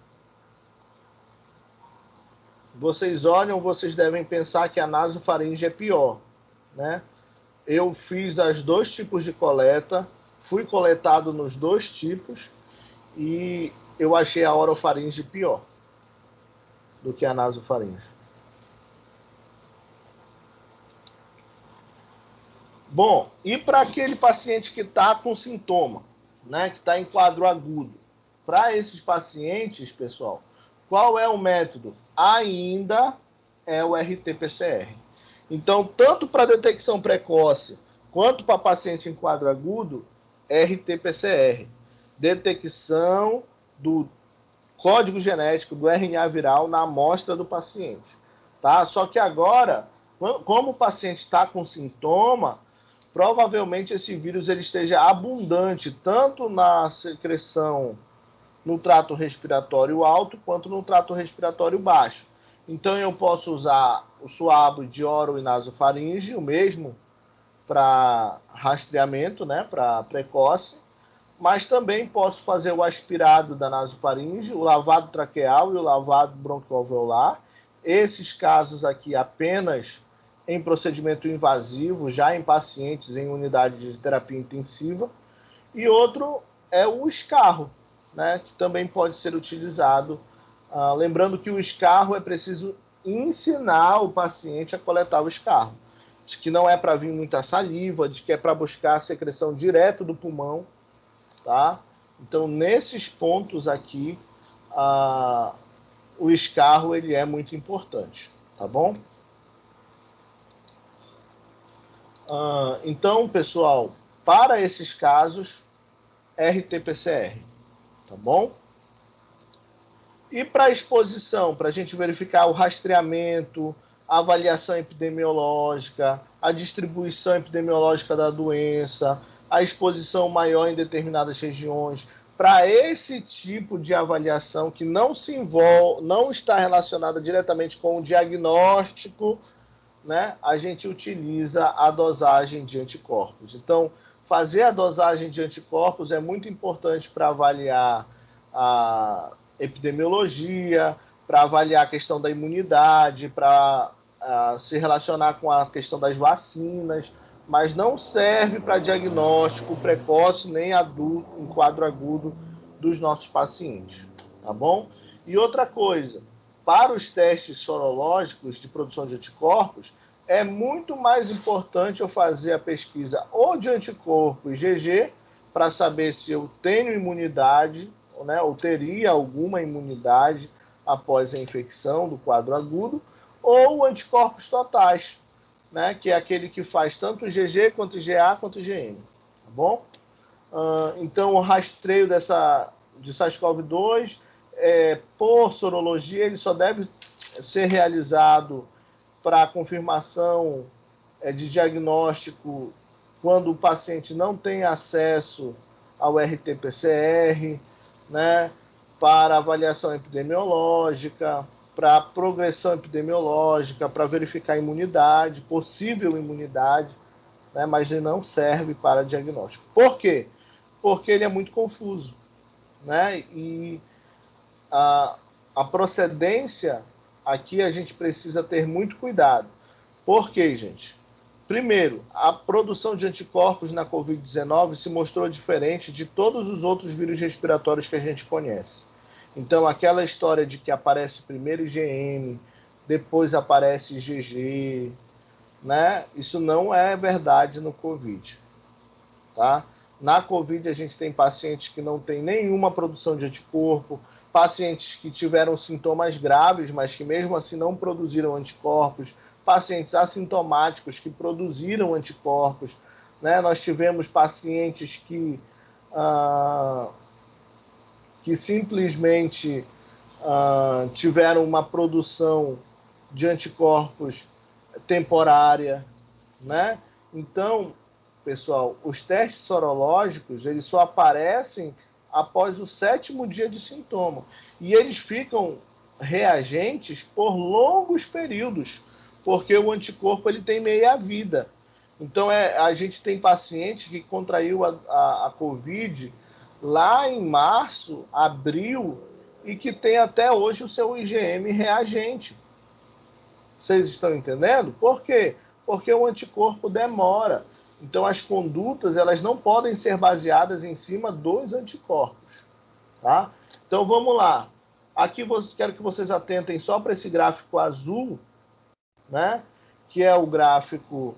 Vocês olham, vocês devem pensar que a nasofaringe é pior, né? Eu fiz os dois tipos de coleta, fui coletado nos dois tipos e eu achei a orofaringe pior do que a nasofaringe. Bom, e para aquele paciente que está com sintoma, né, que está em quadro agudo? Para esses pacientes, pessoal, qual é o método? Ainda é o RT-PCR. Então, tanto para detecção precoce quanto para paciente em quadro agudo, RT-PCR. Detecção do código genético do RNA viral na amostra do paciente. Tá? Só que agora, como o paciente está com sintoma, provavelmente esse vírus ele esteja abundante tanto na secreção no trato respiratório alto quanto no trato respiratório baixo. Então eu posso usar o suabo de oro e nasofaringe, o mesmo para rastreamento, né, para precoce, mas também posso fazer o aspirado da nasofaringe, o lavado traqueal e o lavado bronquialveolar, esses casos aqui apenas em procedimento invasivo, já em pacientes em unidade de terapia intensiva, e outro é o escarro, né, que também pode ser utilizado. Lembrando que o escarro é preciso ensinar o paciente a coletar o escarro, de que não é para vir muita saliva, de que é para buscar a secreção direto do pulmão, tá? Então, nesses pontos aqui, o escarro ele é muito importante, tá bom? Então, pessoal, para esses casos, RT-PCR, tá bom? E para a exposição, para a gente verificar o rastreamento, a avaliação epidemiológica, a distribuição epidemiológica da doença, a exposição maior em determinadas regiões, para esse tipo de avaliação que não está relacionada diretamente com o diagnóstico, né, a gente utiliza a dosagem de anticorpos. Então, fazer a dosagem de anticorpos é muito importante para avaliar a epidemiologia, para avaliar a questão da imunidade, para se relacionar com a questão das vacinas, mas não serve para diagnóstico precoce nem adulto, em quadro agudo dos nossos pacientes, tá bom? E outra coisa, para os testes sorológicos de produção de anticorpos, é muito mais importante eu fazer a pesquisa ou de anticorpo IgG, para saber se eu tenho imunidade, né, ou teria alguma imunidade após a infecção do quadro agudo, ou anticorpos totais, né, que é aquele que faz tanto IgG, quanto IgA, quanto IgM, tá bom? Então, o rastreio de SARS-CoV-2, por sorologia, ele só deve ser realizado para confirmação de diagnóstico quando o paciente não tem acesso ao RT-PCR, né, para avaliação epidemiológica, para progressão epidemiológica, para verificar imunidade, possível imunidade, né, mas ele não serve para diagnóstico. Por quê? Porque ele é muito confuso, né? E a procedência aqui a gente precisa ter muito cuidado. Por quê, gente? Primeiro, a produção de anticorpos na Covid-19 se mostrou diferente de todos os outros vírus respiratórios que a gente conhece. Então, aquela história de que aparece primeiro IgM, depois aparece IgG, né? Isso não é verdade no Covid, tá? Na Covid, a gente tem pacientes que não têm nenhuma produção de anticorpo, pacientes que tiveram sintomas graves, mas que mesmo assim não produziram anticorpos, pacientes assintomáticos que produziram anticorpos, né? Nós tivemos pacientes que simplesmente tiveram uma produção de anticorpos temporária, né? Então, pessoal, os testes sorológicos, eles só aparecem após o 7º dia de sintoma. E eles ficam reagentes por longos períodos, porque o anticorpo ele tem meia-vida. Então, a gente tem paciente que contraiu a Covid lá em março, abril, e que tem até hoje o seu IgM reagente. Vocês estão entendendo? Por quê? Porque o anticorpo demora. Então, as condutas elas não podem ser baseadas em cima dos anticorpos. Tá? Então, vamos lá. Aqui quero que vocês atentem só para esse gráfico azul, né? Que é o gráfico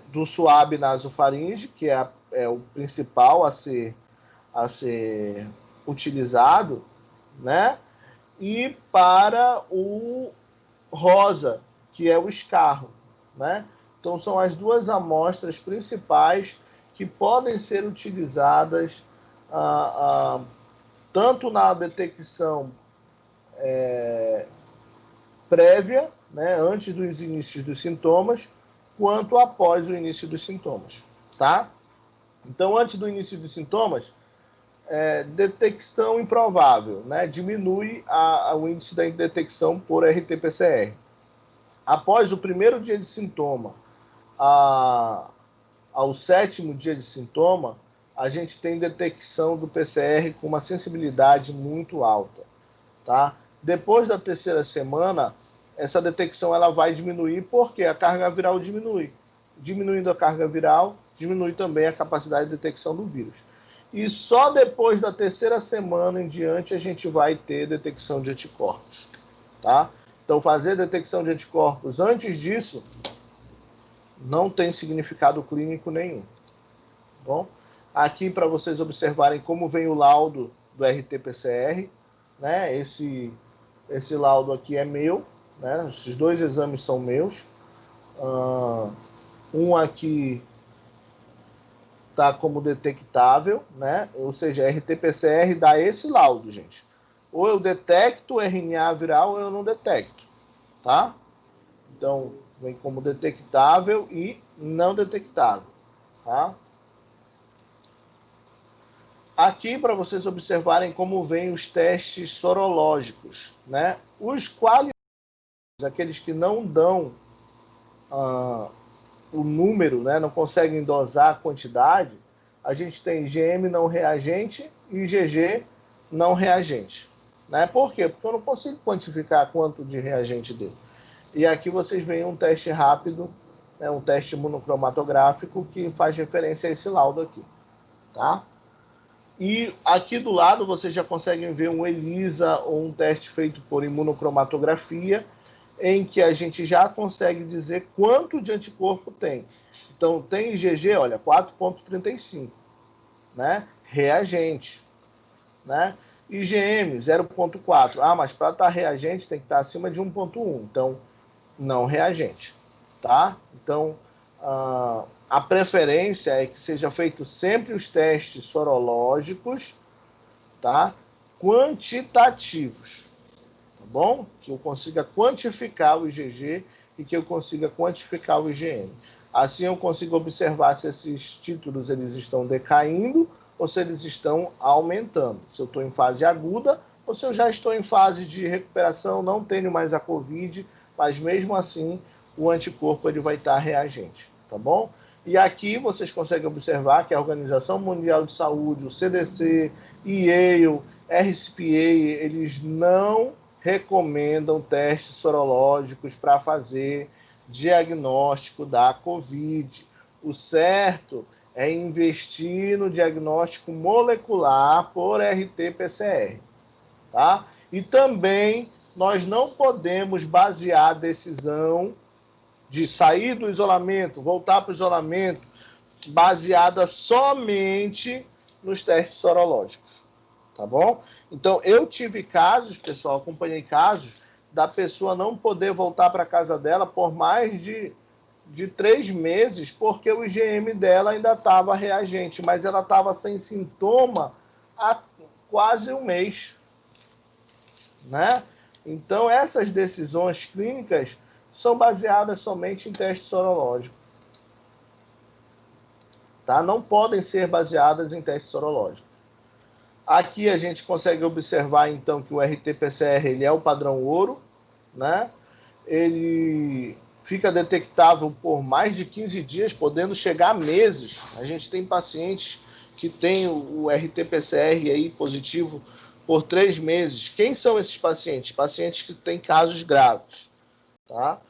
do suave nasofaringe, que é o principal a ser utilizado, né? E para o rosa, que é o escarro, né? Então, são as duas amostras principais que podem ser utilizadas tanto na detecção prévia, né, antes dos inícios dos sintomas, quanto após o início dos sintomas, tá? Então, antes do início dos sintomas, detecção improvável, né? Diminui o índice da detecção por RT-PCR. Após o 1º dia de sintoma ao 7º dia de sintoma, a gente tem detecção do PCR com uma sensibilidade muito alta, tá? Depois da 3ª semana, essa detecção ela vai diminuir porque a carga viral diminui. Diminuindo a carga viral, diminui também a capacidade de detecção do vírus. E só depois da terceira semana em diante a gente vai ter detecção de anticorpos, tá? Então, fazer detecção de anticorpos antes disso não tem significado clínico nenhum. Tá bom? Aqui, para vocês observarem como vem o laudo do RT-PCR, né? Esse laudo aqui é meu, né? Esses dois exames são meus. Um aqui está como detectável, né? Ou seja, RT-PCR dá esse laudo, gente. Ou eu detecto RNA viral ou eu não detecto, tá? Então, vem como detectável e não detectável, tá? Aqui, para vocês observarem como vem os testes sorológicos, né? Os qualificados, aqueles que não dão o número, né? Não conseguem dosar a quantidade, a gente tem IgM não reagente e IgG não reagente, né? Por quê? Porque eu não consigo quantificar quanto de reagente deu. E aqui vocês veem um teste rápido, né, um teste monocromatográfico que faz referência a esse laudo aqui, tá? E aqui do lado vocês já conseguem ver um ELISA ou um teste feito por imunocromatografia, em que a gente já consegue dizer quanto de anticorpo tem. Então, tem IgG, olha, 4,35, né? Reagente, né? IgM, 0,4. Ah, mas para estar reagente tem que estar acima de 1,1. Então, não reagente, tá? Então, a preferência é que seja feito sempre os testes sorológicos, tá? Quantitativos, tá bom? Que eu consiga quantificar o IgG e que eu consiga quantificar o IgM. Assim eu consigo observar se esses títulos eles estão decaindo ou se eles estão aumentando. Se eu estou em fase aguda ou se eu já estou em fase de recuperação, não tenho mais a Covid, mas mesmo assim o anticorpo ele vai estar reagente, tá bom? E aqui vocês conseguem observar que a Organização Mundial de Saúde, o CDC, Yale, RCPA, eles não recomendam testes sorológicos para fazer diagnóstico da Covid. O certo é investir no diagnóstico molecular por RT-PCR, tá? E também nós não podemos basear a decisão de sair do isolamento, voltar para o isolamento, baseada somente nos testes sorológicos, tá bom? Então, eu tive casos, pessoal, acompanhei casos da pessoa não poder voltar para casa dela por mais de 3 meses, porque o IgM dela ainda estava reagente, mas ela estava sem sintoma há quase um mês, né? Então, essas decisões clínicas são baseadas somente em testes sorológicos, tá? Não podem ser baseadas em testes sorológicos. Aqui a gente consegue observar, então, que o RT-PCR ele é o padrão ouro, né? Ele fica detectável por mais de 15 dias, podendo chegar a meses. A gente tem pacientes que têm o RT-PCR aí positivo por 3 meses. Quem são esses pacientes? Pacientes que têm casos graves, tá?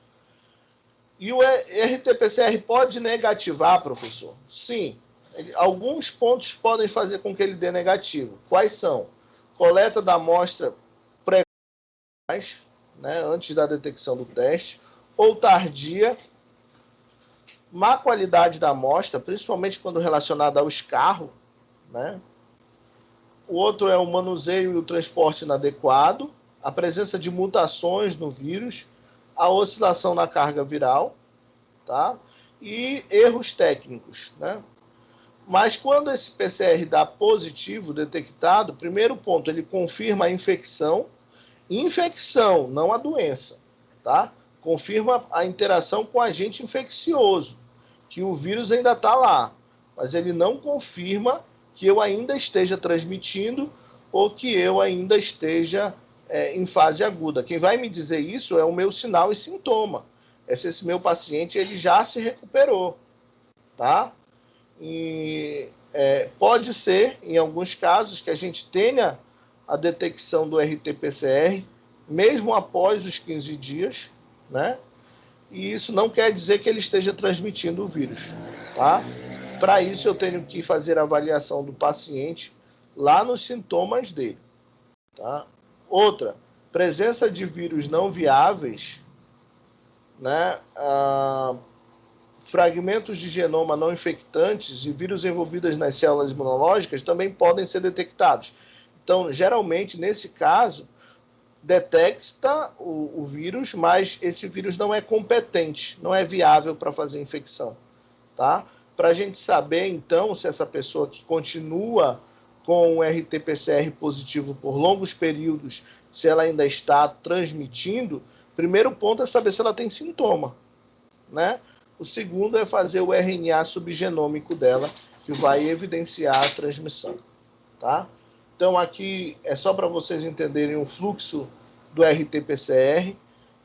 E o RT-PCR pode negativar, professor? Sim. Alguns pontos podem fazer com que ele dê negativo. Quais são? Coleta da amostra precoce, né, antes da detecção do teste, ou tardia, má qualidade da amostra, principalmente quando relacionada ao escarro, né? O outro é o manuseio e o transporte inadequado, a presença de mutações no vírus, a oscilação na carga viral, tá? E erros técnicos, né? Mas quando esse PCR dá positivo, detectado, primeiro ponto, ele confirma a infecção, não a doença, tá? Confirma a interação com o agente infeccioso, que o vírus ainda está lá, mas ele não confirma que eu ainda esteja transmitindo ou que eu ainda esteja em fase aguda. Quem vai me dizer isso é o meu sinal e sintoma. Esse meu paciente ele já se recuperou, tá? E pode ser, em alguns casos, que a gente tenha a detecção do RT-PCR, mesmo após os 15 dias, né? E isso não quer dizer que ele esteja transmitindo o vírus, tá? Para isso, eu tenho que fazer a avaliação do paciente lá nos sintomas dele, tá? Outra, presença de vírus não viáveis, né? Fragmentos de genoma não infectantes e vírus envolvidos nas células imunológicas também podem ser detectados. Então, geralmente, nesse caso, detecta o vírus, mas esse vírus não é competente, não é viável para fazer infecção, tá? Para a gente saber, então, se essa pessoa que continua com o RT-PCR positivo por longos períodos, se ela ainda está transmitindo, primeiro ponto é saber se ela tem sintoma, né? O segundo é fazer o RNA subgenômico dela, que vai evidenciar a transmissão, tá? Então, aqui é só para vocês entenderem o fluxo do RT-PCR,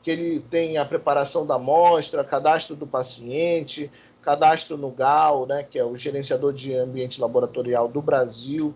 que ele tem a preparação da amostra, cadastro do paciente, cadastro no GAL, né, que é o Gerenciador de Ambiente Laboratorial do Brasil.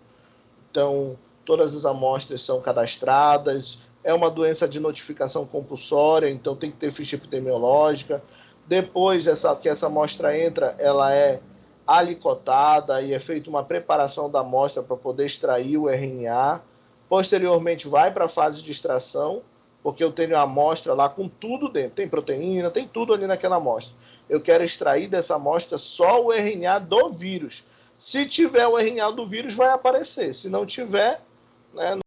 Então, todas as amostras são cadastradas. É uma doença de notificação compulsória, então tem que ter ficha epidemiológica. Depois que essa amostra entra, ela é alicotada e é feita uma preparação da amostra para poder extrair o RNA. Posteriormente, vai para a fase de extração, porque eu tenho a amostra lá com tudo dentro. Tem proteína, tem tudo ali naquela amostra. Eu quero extrair dessa amostra só o RNA do vírus. Se tiver o RNA do vírus, vai aparecer. Se não tiver, né?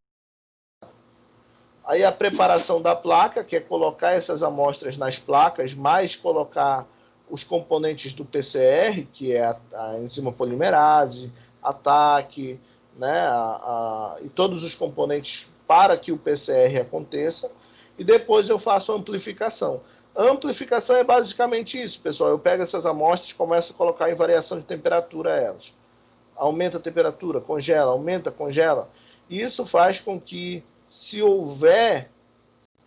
Aí a preparação da placa, que é colocar essas amostras nas placas, mais colocar os componentes do PCR, que é a enzima polimerase, a TAC, né, e todos os componentes para que o PCR aconteça. E depois eu faço a amplificação. A amplificação é basicamente isso, pessoal. Eu pego essas amostras e começo a colocar em variação de temperatura elas. Aumenta a temperatura, congela, aumenta, congela. E isso faz com que, se houver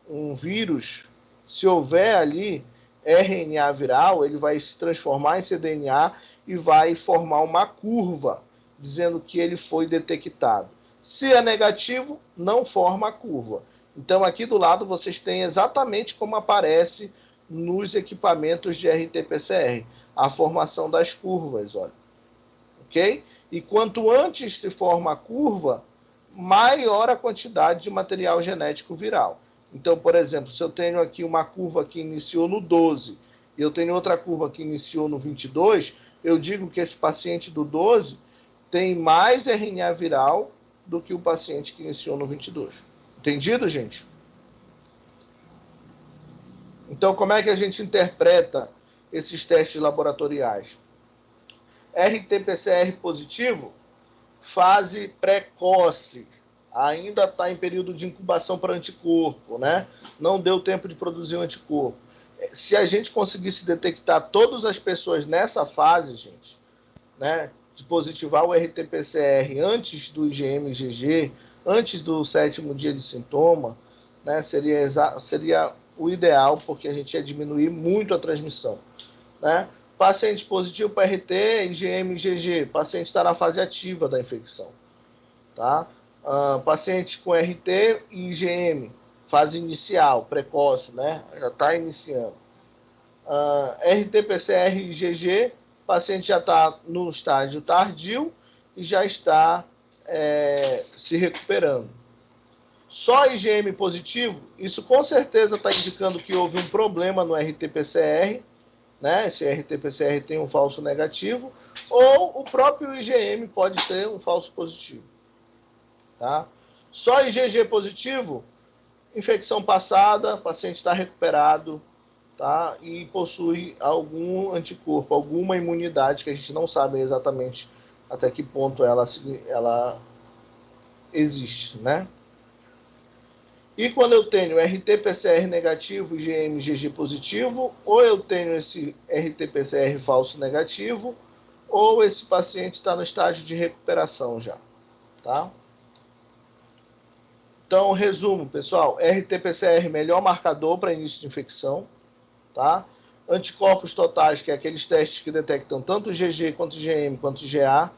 um vírus, se houver ali RNA viral, ele vai se transformar em cDNA e vai formar uma curva, dizendo que ele foi detectado. Se é negativo, não forma a curva. Então, aqui do lado, vocês têm exatamente como aparece nos equipamentos de RT-PCR, a formação das curvas, olha. Ok? E quanto antes se forma a curva, maior a quantidade de material genético viral. Então, por exemplo, se eu tenho aqui uma curva que iniciou no 12 e eu tenho outra curva que iniciou no 22, eu digo que esse paciente do 12 tem mais RNA viral do que o paciente que iniciou no 22. Entendido, gente? Então, como é que a gente interpreta esses testes laboratoriais? RT-PCR positivo, fase precoce, ainda está em período de incubação para anticorpo, né? Não deu tempo de produzir um anticorpo. Se a gente conseguisse detectar todas as pessoas nessa fase, gente, né, de positivar o RT-PCR antes do IgM-IgG, antes do 7º dia de sintoma, né, seria o ideal, porque a gente ia diminuir muito a transmissão, né? Paciente positivo para RT, IgM, IgG, paciente está na fase ativa da infecção, tá? Paciente com RT e IgM, fase inicial, precoce, né? Já está iniciando. RT-PCR e IgG, paciente já está no estágio tardio e já está se recuperando. Só IgM positivo, isso com certeza está indicando que houve um problema no RT-PCR, né? Esse RT-PCR tem um falso negativo, ou o próprio IgM pode ter um falso positivo. Tá? Só IgG positivo, infecção passada, paciente está recuperado, tá? E possui algum anticorpo, alguma imunidade que a gente não sabe exatamente até que ponto ela existe, né? E quando eu tenho RT-PCR negativo e IgM-IgG positivo, ou eu tenho esse RT-PCR falso negativo, ou esse paciente está no estágio de recuperação já, tá? Então, resumo, pessoal, RT-PCR melhor marcador para início de infecção, tá? Anticorpos totais, que é aqueles testes que detectam tanto o IgG quanto o IgM quanto o IgA,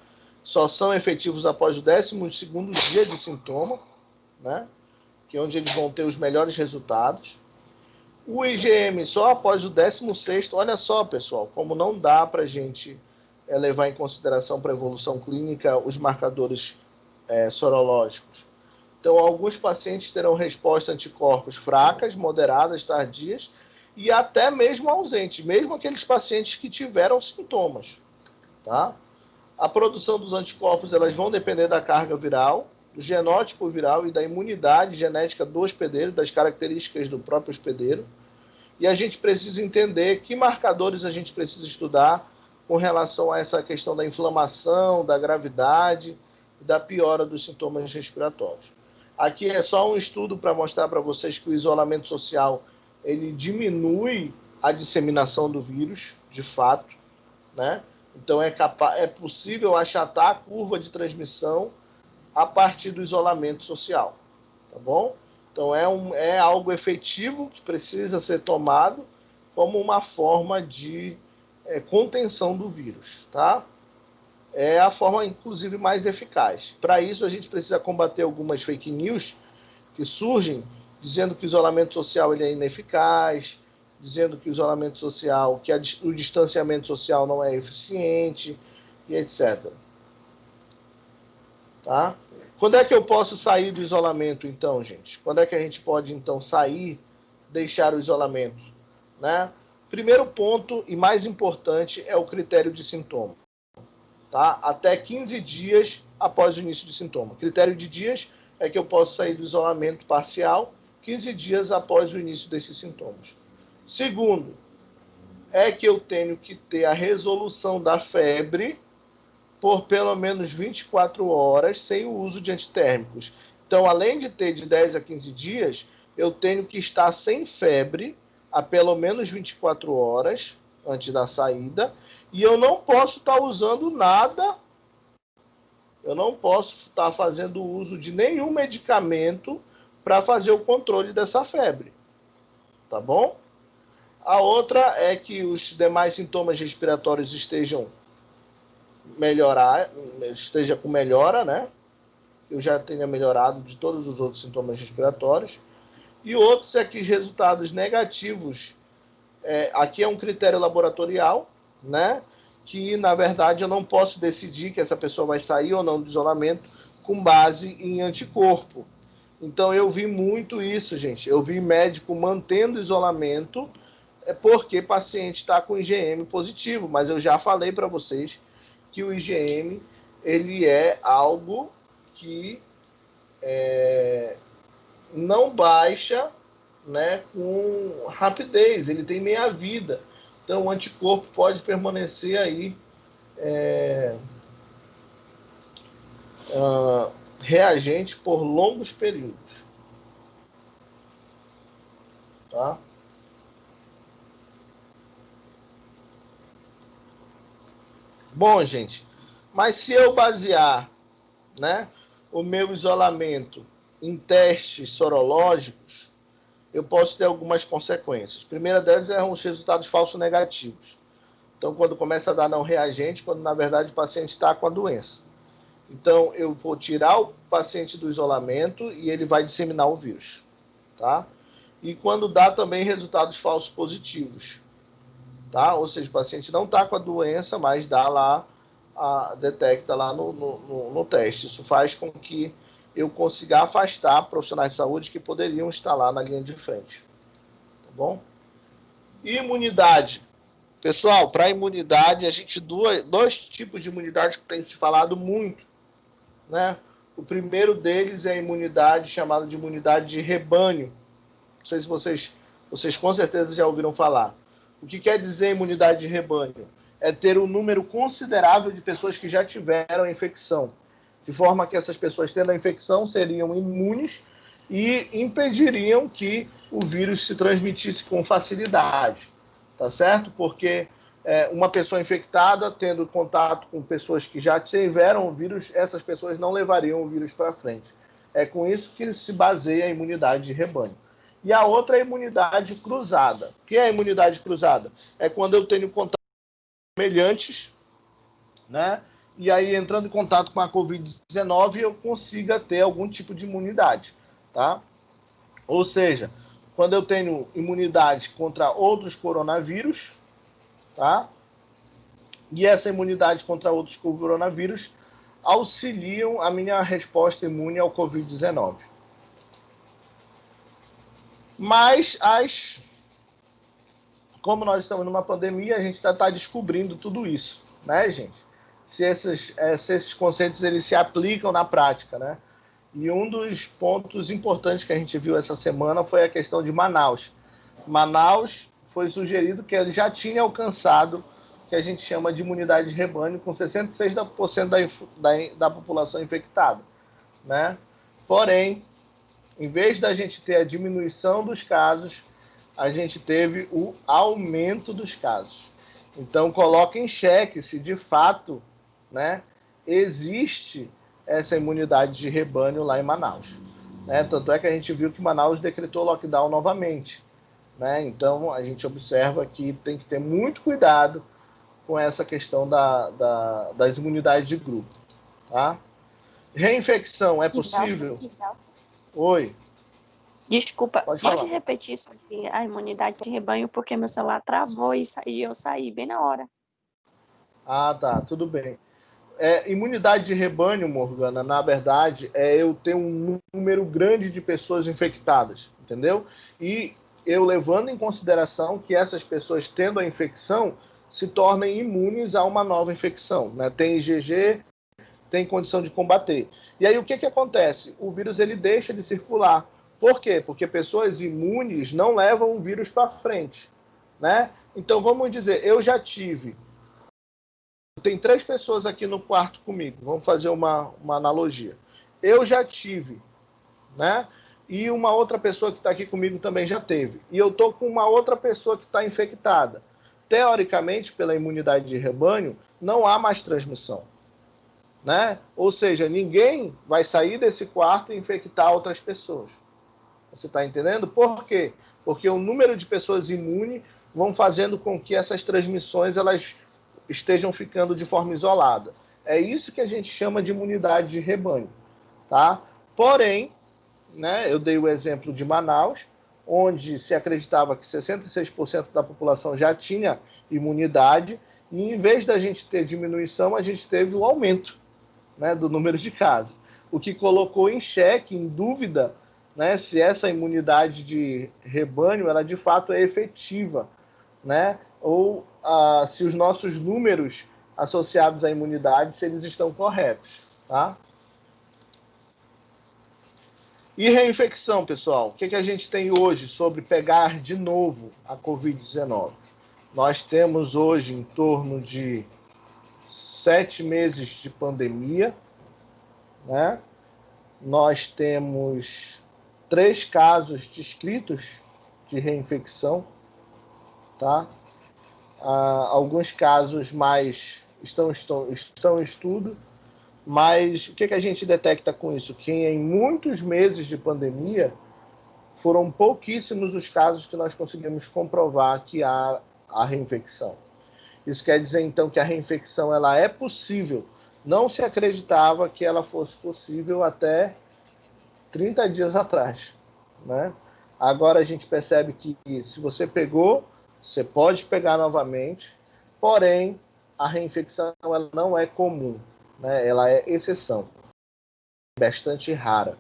só são efetivos após o 12º dia de sintoma, né? Que é onde eles vão ter os melhores resultados. O IgM só após o 16º, olha só, pessoal, como não dá para a gente levar em consideração para a evolução clínica os marcadores sorológicos. Então, alguns pacientes terão resposta a anticorpos fracas, moderadas, tardias e até mesmo ausentes, mesmo aqueles pacientes que tiveram sintomas, tá? A produção dos anticorpos, elas vão depender da carga viral, do genótipo viral e da imunidade genética do hospedeiro, das características do próprio hospedeiro. E a gente precisa entender que marcadores a gente precisa estudar com relação a essa questão da inflamação, da gravidade e da piora dos sintomas respiratórios. Aqui é só um estudo para mostrar para vocês que o isolamento social ele diminui a disseminação do vírus, de fato, né? Então é possível achatar a curva de transmissão a partir do isolamento social, tá bom? Então é algo efetivo que precisa ser tomado como uma forma de contenção do vírus, tá? É a forma, inclusive, mais eficaz. Para isso, a gente precisa combater algumas fake news que surgem dizendo que o isolamento social ele é ineficaz, dizendo que o isolamento social, que o distanciamento social não é eficiente, e etc. Tá? Quando é que eu posso sair do isolamento, então, gente? Quando é que a gente pode, então, sair, deixar o isolamento? Né? Primeiro ponto, e mais importante, é o critério de sintoma. Tá? Até 15 dias após o início de sintoma. Critério de dias é que eu posso sair do isolamento parcial 15 dias após o início desses sintomas. Segundo, é que eu tenho que ter a resolução da febre por pelo menos 24 horas sem o uso de antitérmicos. Então, além de ter de 10 a 15 dias, eu tenho que estar sem febre a pelo menos 24 horas antes da saída, e eu não posso estar usando nada, eu não posso estar fazendo uso de nenhum medicamento para fazer o controle dessa febre, tá bom? A outra é que os demais sintomas respiratórios esteja com melhora, né? Eu já tenha melhorado de todos os outros sintomas respiratórios. E outros é que os resultados negativos, aqui é um critério laboratorial, né? Que, na verdade, eu não posso decidir que essa pessoa vai sair ou não do isolamento com base em anticorpo. Então, eu vi muito isso, gente. Eu vi médico mantendo isolamento porque paciente está com IgM positivo. Mas eu já falei para vocês que o IgM ele é algo que não baixa, né, com rapidez. Ele tem meia-vida. Então, o anticorpo pode permanecer aí reagente por longos períodos. Tá? Bom, gente, mas se eu basear, né, o meu isolamento em testes sorológicos, eu posso ter algumas consequências. A primeira delas são os resultados falsos negativos. Então, quando começa a dar não reagente, quando na verdade o paciente está com a doença. Então, eu vou tirar o paciente do isolamento e ele vai disseminar o vírus. Tá? E quando dá também resultados falsos positivos. Tá? Ou seja, o paciente não está com a doença, mas dá lá, detecta lá no teste. Isso faz com que eu consiga afastar profissionais de saúde que poderiam estar lá na linha de frente. Tá bom? Imunidade. Pessoal, para imunidade, a gente dois tipos de imunidade que tem se falado muito, né? O primeiro deles é a imunidade chamada de imunidade de rebanho. Não sei se vocês com certeza já ouviram falar. O que quer dizer imunidade de rebanho? É ter um número considerável de pessoas que já tiveram a infecção, de forma que essas pessoas tendo a infecção seriam imunes e impediriam que o vírus se transmitisse com facilidade, tá certo? Porque uma pessoa infectada tendo contato com pessoas que já tiveram o vírus, essas pessoas não levariam o vírus para frente. É com isso que se baseia a imunidade de rebanho. E a outra é a imunidade cruzada. O que é a imunidade cruzada? É quando eu tenho contato com semelhantes, né? E aí, entrando em contato com a Covid-19, eu consiga ter algum tipo de imunidade, tá? Ou seja, quando eu tenho imunidade contra outros coronavírus, tá? E essa imunidade contra outros coronavírus auxiliam a minha resposta imune ao Covid-19. Mas, como nós estamos numa pandemia, a gente está descobrindo tudo isso, né, gente? Se esses conceitos eles se aplicam na prática, né? E um dos pontos importantes que a gente viu essa semana foi a questão de Manaus. Manaus foi sugerido que ele já tinha alcançado o que a gente chama de imunidade de rebanho, com 66% da população infectada, né? Porém, em vez da gente ter a diminuição dos casos, a gente teve o aumento dos casos. Então, coloca em xeque se de fato, né, existe essa imunidade de rebanho lá em Manaus, né? Tanto é que a gente viu que Manaus decretou lockdown novamente, né? Então a gente observa que tem que ter muito cuidado com essa questão das imunidades de grupo, tá? Reinfecção é possível? Oi. Desculpa, pode repetir sobre a imunidade de rebanho, porque meu celular travou e eu saí bem na hora. Ah, tá, tudo bem. Imunidade de rebanho, Morgana, na verdade, eu ter um número grande de pessoas infectadas, entendeu? E eu levando em consideração que essas pessoas tendo a infecção se tornem imunes a uma nova infecção, né? Tem IgG, tem condição de combater. E aí o que acontece? O vírus ele deixa de circular. Por quê? Porque pessoas imunes não levam o vírus para frente, né? Então vamos dizer, eu já tive... Tem 3 pessoas aqui no quarto comigo. Vamos fazer uma analogia. Eu já tive, né? E uma outra pessoa que está aqui comigo também já teve. E eu estou com uma outra pessoa que está infectada. Teoricamente, pela imunidade de rebanho, não há mais transmissão, né? Ou seja, ninguém vai sair desse quarto e infectar outras pessoas. Você está entendendo? Por quê? Porque o número de pessoas imunes vão fazendo com que essas transmissões elas estejam ficando de forma isolada. É isso que a gente chama de imunidade de rebanho, tá? Porém, né, eu dei o exemplo de Manaus, onde se acreditava que 66% da população já tinha imunidade, e em vez da gente ter diminuição, a gente teve o aumento, né, do número de casos, o que colocou em xeque, em dúvida, né, se essa imunidade de rebanho ela de fato é efetiva, né? Ou se os nossos números associados à imunidade, se eles estão corretos, tá? E reinfecção, pessoal? O que a gente tem hoje sobre pegar de novo a Covid-19? Nós temos hoje em torno de 7 meses de pandemia, né? Nós temos 3 casos descritos de reinfecção, tá? Alguns casos mais estão em estudo, mas o que a gente detecta com isso? Que em muitos meses de pandemia foram pouquíssimos os casos que nós conseguimos comprovar que há a reinfecção. Isso quer dizer, então, que a reinfecção ela é possível. Não se acreditava que ela fosse possível até 30 dias atrás, né? Agora a gente percebe que se você pegou, você pode pegar novamente, porém, a reinfecção ela não é comum, né? Ela é exceção, bastante rara,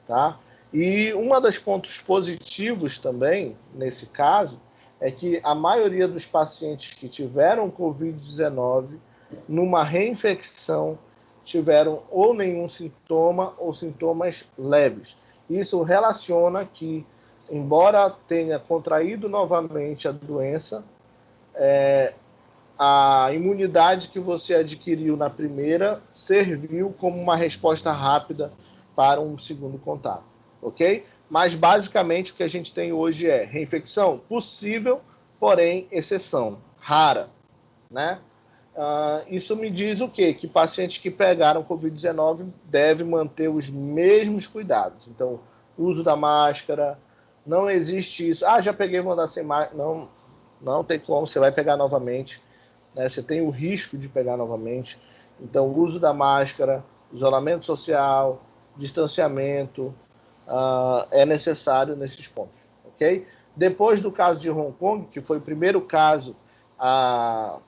tá? E um dos pontos positivos também, nesse caso, é que a maioria dos pacientes que tiveram Covid-19, numa reinfecção, tiveram ou nenhum sintoma ou sintomas leves. Isso relaciona que, embora tenha contraído novamente a doença, a imunidade que você adquiriu na primeira serviu como uma resposta rápida para um segundo contato, ok? Mas, basicamente, o que a gente tem hoje é reinfecção possível, porém, exceção, rara, né? Isso me diz o quê? Que pacientes que pegaram Covid-19 devem manter os mesmos cuidados. Então, uso da máscara, não existe isso. Já peguei, vou andar sem máscara. Não tem como, você vai pegar novamente, né? Você tem o risco de pegar novamente. Então, uso da máscara, isolamento social, distanciamento, é necessário nesses pontos, ok? Depois do caso de Hong Kong, que foi o primeiro caso a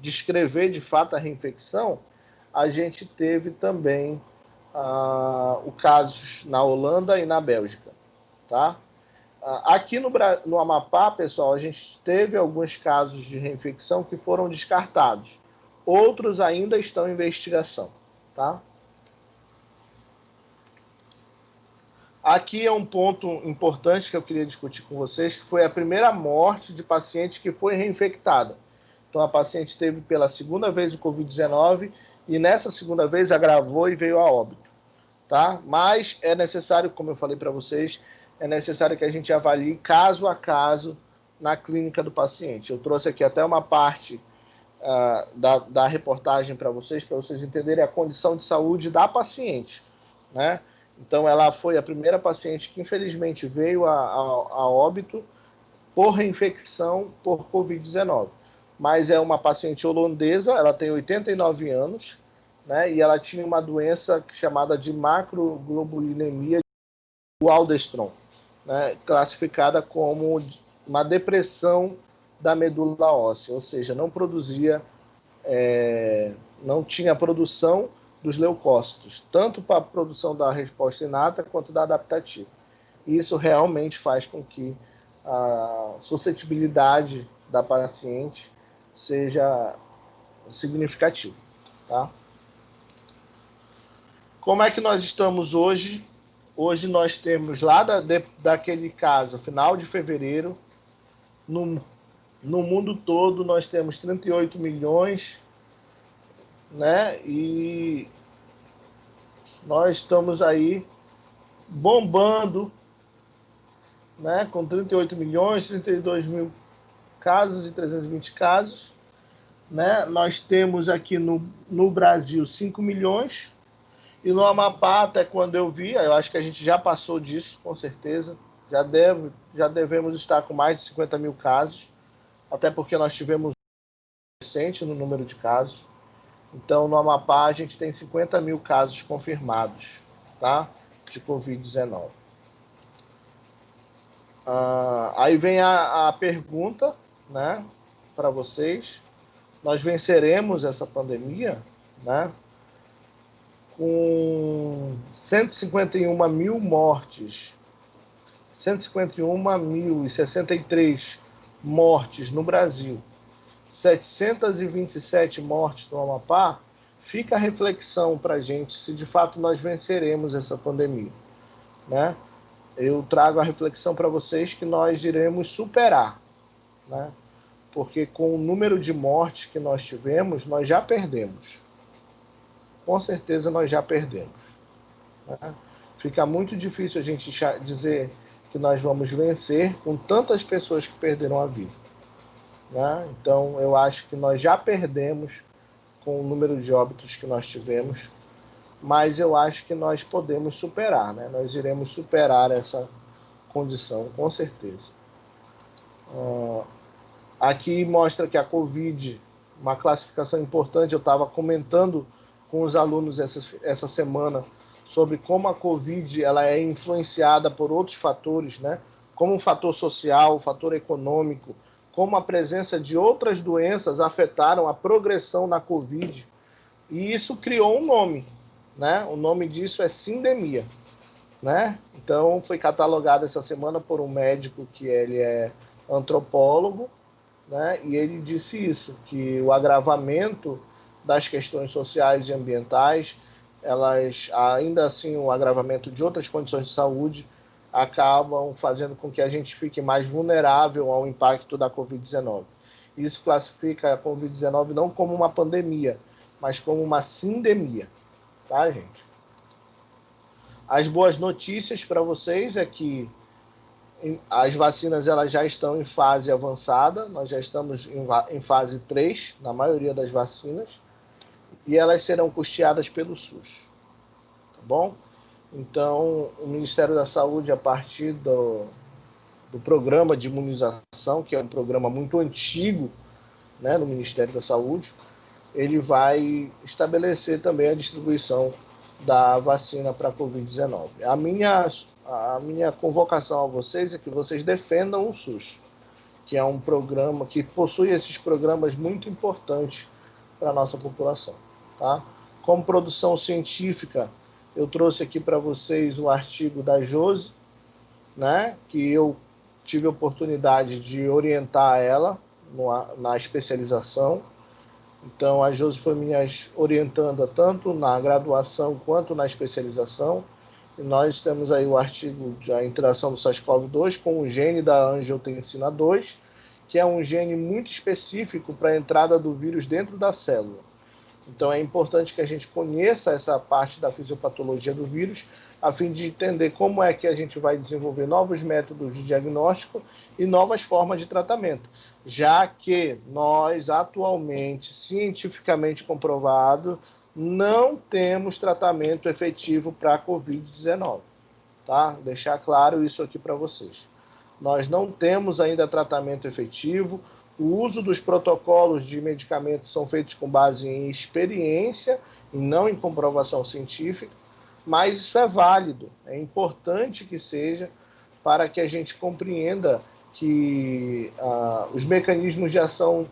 descrever de fato a reinfecção, a gente teve também o casos na Holanda e na Bélgica, tá? Aqui no Amapá, pessoal, a gente teve alguns casos de reinfecção que foram descartados. Outros ainda estão em investigação, tá? Aqui é um ponto importante que eu queria discutir com vocês, que foi a primeira morte de paciente que foi reinfectada. Então, a paciente teve pela segunda vez o Covid-19 e nessa segunda vez agravou e veio a óbito, tá? Mas é necessário, como eu falei para vocês, é necessário que a gente avalie caso a caso na clínica do paciente. Eu trouxe aqui até uma parte da reportagem para vocês entenderem a condição de saúde da paciente, né? Então, ela foi a primeira paciente que, infelizmente, veio a óbito por reinfecção por Covid-19. Mas é uma paciente holandesa, ela tem 89 anos, né? E ela tinha uma doença chamada de macroglobulinemia do Waldenstrom, né? Classificada como uma depressão da medula óssea, ou seja, não produzia, não tinha produção dos leucócitos, tanto para a produção da resposta inata quanto da adaptativa. E isso realmente faz com que a suscetibilidade da paciente seja significativa, tá? Como é que nós estamos hoje? Hoje nós temos lá daquele caso, final de fevereiro, no mundo todo nós temos 38 milhões, né? E nós estamos aí bombando, né? Com 38 milhões, 32 mil casos e 320 casos, né? Nós temos aqui no Brasil 5 milhões, e no Amapá, até quando eu vi, eu acho que a gente já passou disso, com certeza, já devemos estar com mais de 50 mil casos, até porque nós tivemos um recente no número de casos. Então, no Amapá, a gente tem 50 mil casos confirmados, tá? De Covid-19. Aí vem a pergunta, né, para vocês. Nós venceremos essa pandemia, né? Com 151 mil mortes, 151.063 mortes no Brasil, 727 mortes no Amapá, fica a reflexão para a gente se de fato nós venceremos essa pandemia, né? Eu trago a reflexão para vocês que nós iremos superar, né? Porque com o número de mortes que nós tivemos, nós já perdemos. Com certeza nós já perdemos, né? Fica muito difícil a gente dizer que nós vamos vencer com tantas pessoas que perderam a vida, né? Então, eu acho que nós já perdemos com o número de óbitos que nós tivemos, mas eu acho que nós podemos superar, né? Nós iremos superar essa condição, com certeza. Aqui mostra que a Covid, uma classificação importante, eu estava comentando com os alunos essa semana sobre como a Covid ela é influenciada por outros fatores, né? Como um fator social, um fator econômico, como a presença de outras doenças afetaram a progressão na Covid. E isso criou um nome, né? O nome disso é sindemia, né? Então, foi catalogado essa semana por um médico que ele é antropólogo, né? E ele disse isso, que o agravamento das questões sociais e ambientais, elas, ainda assim, o agravamento de outras condições de saúde, acabam fazendo com que a gente fique mais vulnerável ao impacto da Covid-19. Isso classifica a Covid-19 não como uma pandemia, mas como uma sindemia, tá, gente? As boas notícias para vocês é que as vacinas elas já estão em fase avançada, nós já estamos em fase 3, na maioria das vacinas, e elas serão custeadas pelo SUS, tá bom? Então, o Ministério da Saúde, a partir do programa de imunização, que é um programa muito antigo, né, no Ministério da Saúde, ele vai estabelecer também a distribuição da vacina para a Covid-19. A minha a minha convocação a vocês é que vocês defendam o SUS, que é um programa que possui esses programas muito importantes para a nossa população. Tá? Como produção científica, eu trouxe aqui para vocês o artigo da Josi, né, que eu tive a oportunidade de orientar ela na especialização. Então, a Josi foi me orientando tanto na graduação quanto na especialização. E nós temos aí o artigo da interação do SARS-CoV-2 com o gene da angiotensina 2, que é um gene muito específico para a entrada do vírus dentro da célula. Então, é importante que a gente conheça essa parte da fisiopatologia do vírus, a fim de entender como é que a gente vai desenvolver novos métodos de diagnóstico e novas formas de tratamento, já que nós, atualmente, cientificamente comprovado, não temos tratamento efetivo para a Covid-19. Tá? Deixar claro isso aqui para vocês. Nós não temos ainda tratamento efetivo. O uso dos protocolos de medicamentos são feitos com base em experiência e não em comprovação científica, mas isso é válido, é importante que seja, para que a gente compreenda que os mecanismos de ação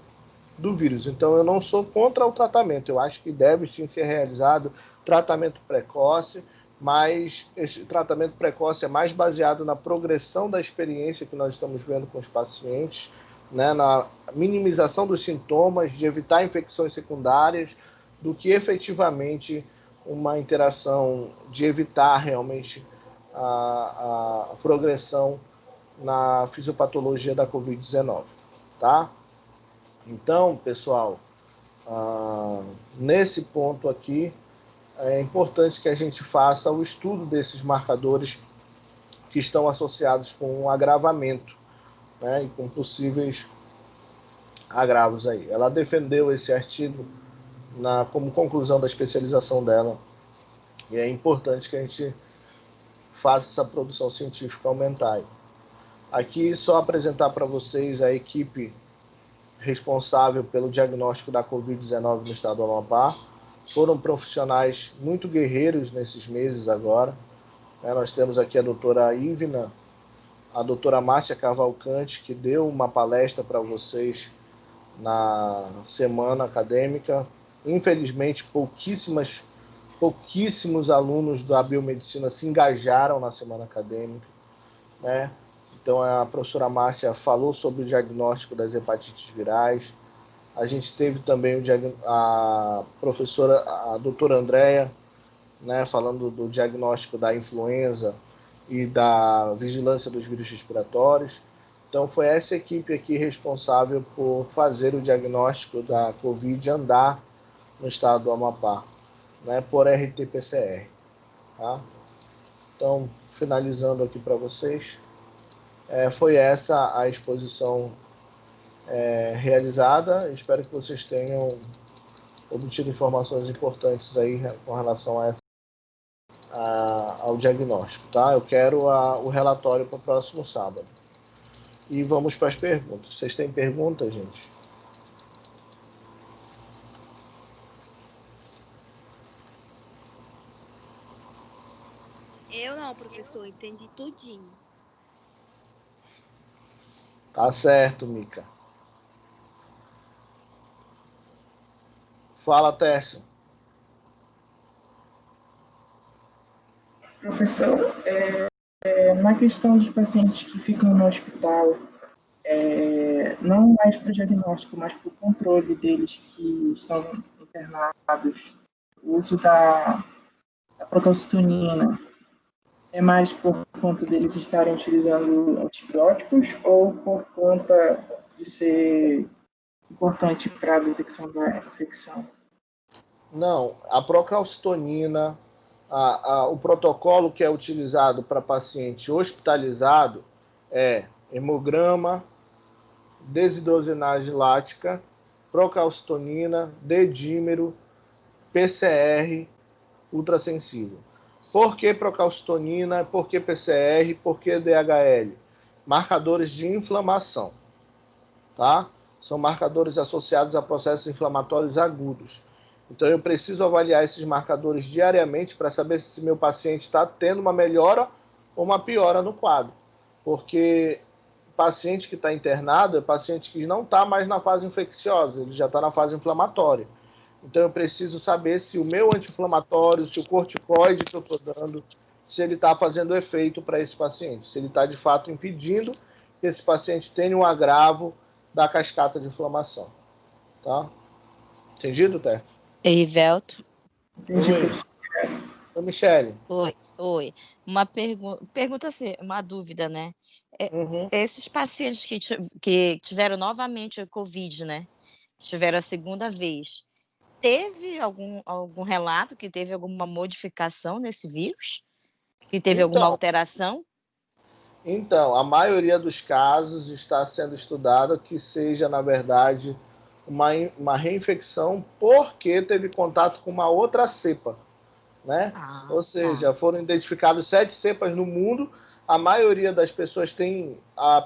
do vírus. Então, eu não sou contra o tratamento, eu acho que deve sim ser realizado tratamento precoce, mas esse tratamento precoce é mais baseado na progressão da experiência que nós estamos vendo com os pacientes, né, na minimização dos sintomas, de evitar infecções secundárias, do que efetivamente uma interação de evitar realmente a progressão na fisiopatologia da Covid-19, tá? Então, pessoal, nesse ponto aqui, é importante que a gente faça o estudo desses marcadores que estão associados com um agravamento, né, e com possíveis agravos aí. Ela defendeu esse artigo como conclusão da especialização dela, e é importante que a gente faça essa produção científica aumentar aí. Aqui, só apresentar para vocês a equipe responsável pelo diagnóstico da Covid-19 no estado do Amapá. Foram profissionais muito guerreiros nesses meses agora. Nós temos aqui a doutora Ivna, a doutora Márcia Cavalcante, que deu uma palestra para vocês na semana acadêmica. Infelizmente, pouquíssimos alunos da biomedicina se engajaram na semana acadêmica, né? Então, a professora Márcia falou sobre o diagnóstico das hepatites virais. A gente teve também a doutora Andréia, né, falando do diagnóstico da influenza e da vigilância dos vírus respiratórios. Então, foi essa equipe aqui responsável por fazer o diagnóstico da Covid andar no estado do Amapá, né, por RT-PCR. Tá? Então, finalizando aqui para vocês, foi essa a exposição realizada. Espero que vocês tenham obtido informações importantes aí com relação ao diagnóstico. Tá? Eu quero o relatório para o próximo sábado. E vamos para as perguntas. Vocês têm perguntas, gente? Eu não, professor, entendi tudinho. Tá certo, Mica. Fala, Tércio. Professor, na questão dos pacientes que ficam no hospital, não mais para o diagnóstico, mas para o controle deles que estão internados, o uso da procalcitonina é mais por conta deles estarem utilizando antibióticos ou por conta de ser importante para a detecção da infecção? Não, a procalcitonina, o protocolo que é utilizado para paciente hospitalizado é hemograma, desidrogenase lática, procalcitonina, dedímero, PCR, ultrassensível. Por que procalcitonina? Por que PCR? Por que DHL? Marcadores de inflamação, tá? São marcadores associados a processos inflamatórios agudos. Então, eu preciso avaliar esses marcadores diariamente para saber se meu paciente está tendo uma melhora ou uma piora no quadro, porque o paciente que está internado é paciente que não está mais na fase infecciosa, ele já está na fase inflamatória. Então eu preciso saber se o meu anti-inflamatório, se o corticoide que eu estou dando, se ele está fazendo efeito para esse paciente, se ele está de fato impedindo que esse paciente tenha um agravo da cascata de inflamação. Tá? Entendido, Té? Rivelto. Entendi, Oi. professor. Ô, Michele. Oi. Uma pergunta assim, uma dúvida, né? Esses pacientes que tiveram novamente o Covid, né? Tiveram a segunda vez. Teve algum relato que teve alguma modificação nesse vírus? Que teve alguma alteração? Então, a maioria dos casos está sendo estudada que seja, na verdade, uma reinfecção porque teve contato com uma outra cepa, né? Ou seja, foram identificadas 7 cepas no mundo, a maioria das pessoas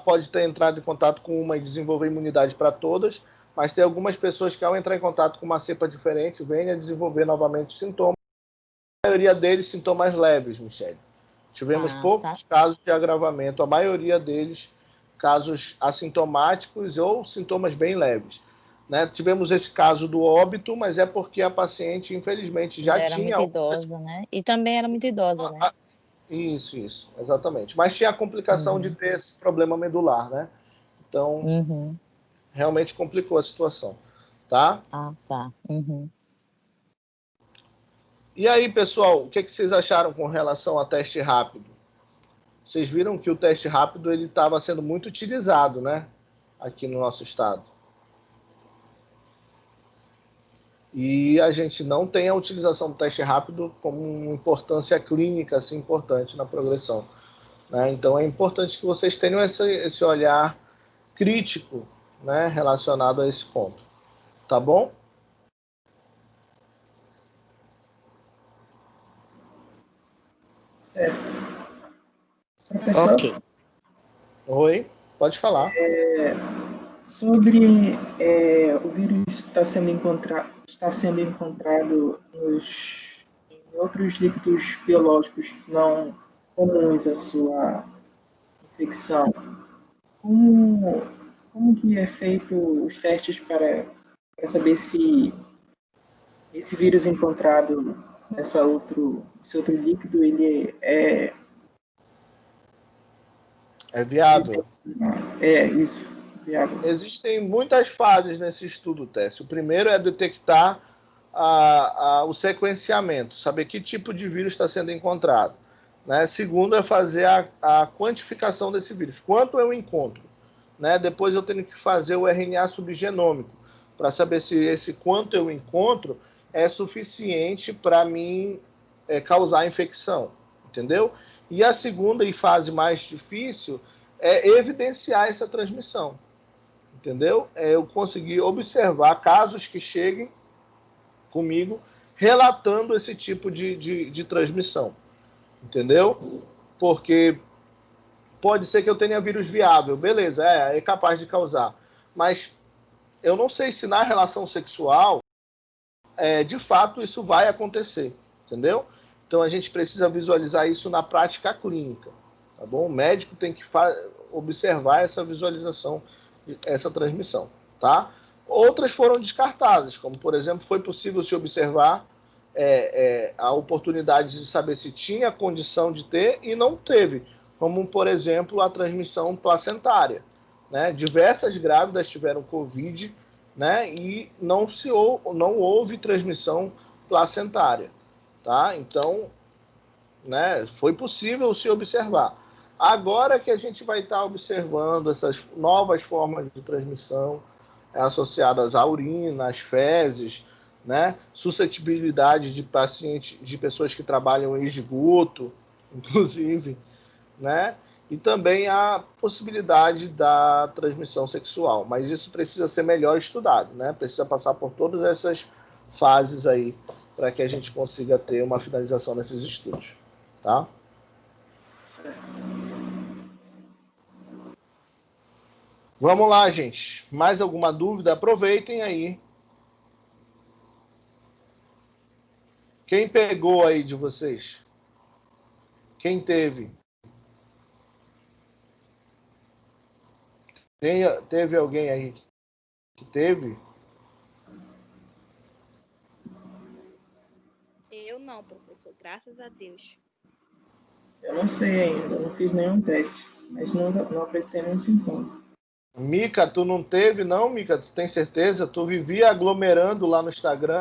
pode ter entrado em contato com uma e desenvolver imunidade para todas, mas tem algumas pessoas que, ao entrar em contato com uma cepa diferente, vêm a desenvolver novamente sintomas. A maioria deles, sintomas leves, Michele. Tivemos poucos casos de agravamento, a maioria deles casos assintomáticos ou sintomas bem leves. Né? Tivemos esse caso do óbito, mas é porque a paciente, infelizmente, já era tinha... muito idosa, né? E também era muito idosa, né? Isso, exatamente. Mas tinha a complicação de ter esse problema medular, né? Então, realmente complicou a situação, tá? Tá. E aí, pessoal, o que vocês acharam com relação a teste rápido? Vocês viram que o teste rápido ele estava sendo muito utilizado, né? Aqui no nosso estado. E a gente não tem a utilização do teste rápido como uma importância clínica assim, importante na progressão. Né? Então é importante que vocês tenham esse olhar crítico, né, relacionado a esse ponto. Tá bom? Certo. Professor? Ok. Oi, pode falar. Sobre o vírus está sendo encontrado em outros líquidos biológicos não comuns à sua infecção. Como que é feito os testes para saber se esse vírus encontrado nesse outro líquido ele é viável? Isso, viável. Existem muitas fases nesse estudo, Tess. O primeiro é detectar o sequenciamento, saber que tipo de vírus está sendo encontrado. Né? Segundo é fazer a quantificação desse vírus. Quanto eu encontro? Né? Depois eu tenho que fazer o RNA subgenômico para saber se esse quanto eu encontro é suficiente para mim causar infecção. Entendeu? E a segunda e fase mais difícil é evidenciar essa transmissão. Entendeu? Eu conseguir observar casos que cheguem comigo relatando esse tipo de transmissão. Entendeu? Porque pode ser que eu tenha vírus viável, beleza, é capaz de causar. Mas eu não sei se na relação sexual, de fato, isso vai acontecer. Entendeu? Então a gente precisa visualizar isso na prática clínica. Tá bom? O médico tem que observar essa visualização, essa transmissão. Tá? Outras foram descartadas, como, por exemplo, foi possível se observar a oportunidade de saber se tinha condição de ter e não teve, como, por exemplo, a transmissão placentária. Né? Diversas grávidas tiveram Covid, né? E não houve transmissão placentária. Tá? Então, né, foi possível se observar. Agora que a gente vai estar observando essas novas formas de transmissão associadas à urina, às fezes, né, suscetibilidade de pacientes, de pessoas que trabalham em esgoto, inclusive, né, e também a possibilidade da transmissão sexual. Mas isso precisa ser melhor estudado, né, precisa passar por todas essas fases aí para que a gente consiga ter uma finalização desses estudos, tá? Certo. Vamos lá, gente. Mais alguma dúvida? Aproveitem aí. Quem pegou aí de vocês? Quem teve? Teve alguém aí que teve? Eu não, professor, graças a Deus. Eu não sei ainda, não fiz nenhum teste, mas não apresentei nenhum sintoma. Mica, tu não teve, não, Mica? Tu tem certeza? Tu vivia aglomerando lá no Instagram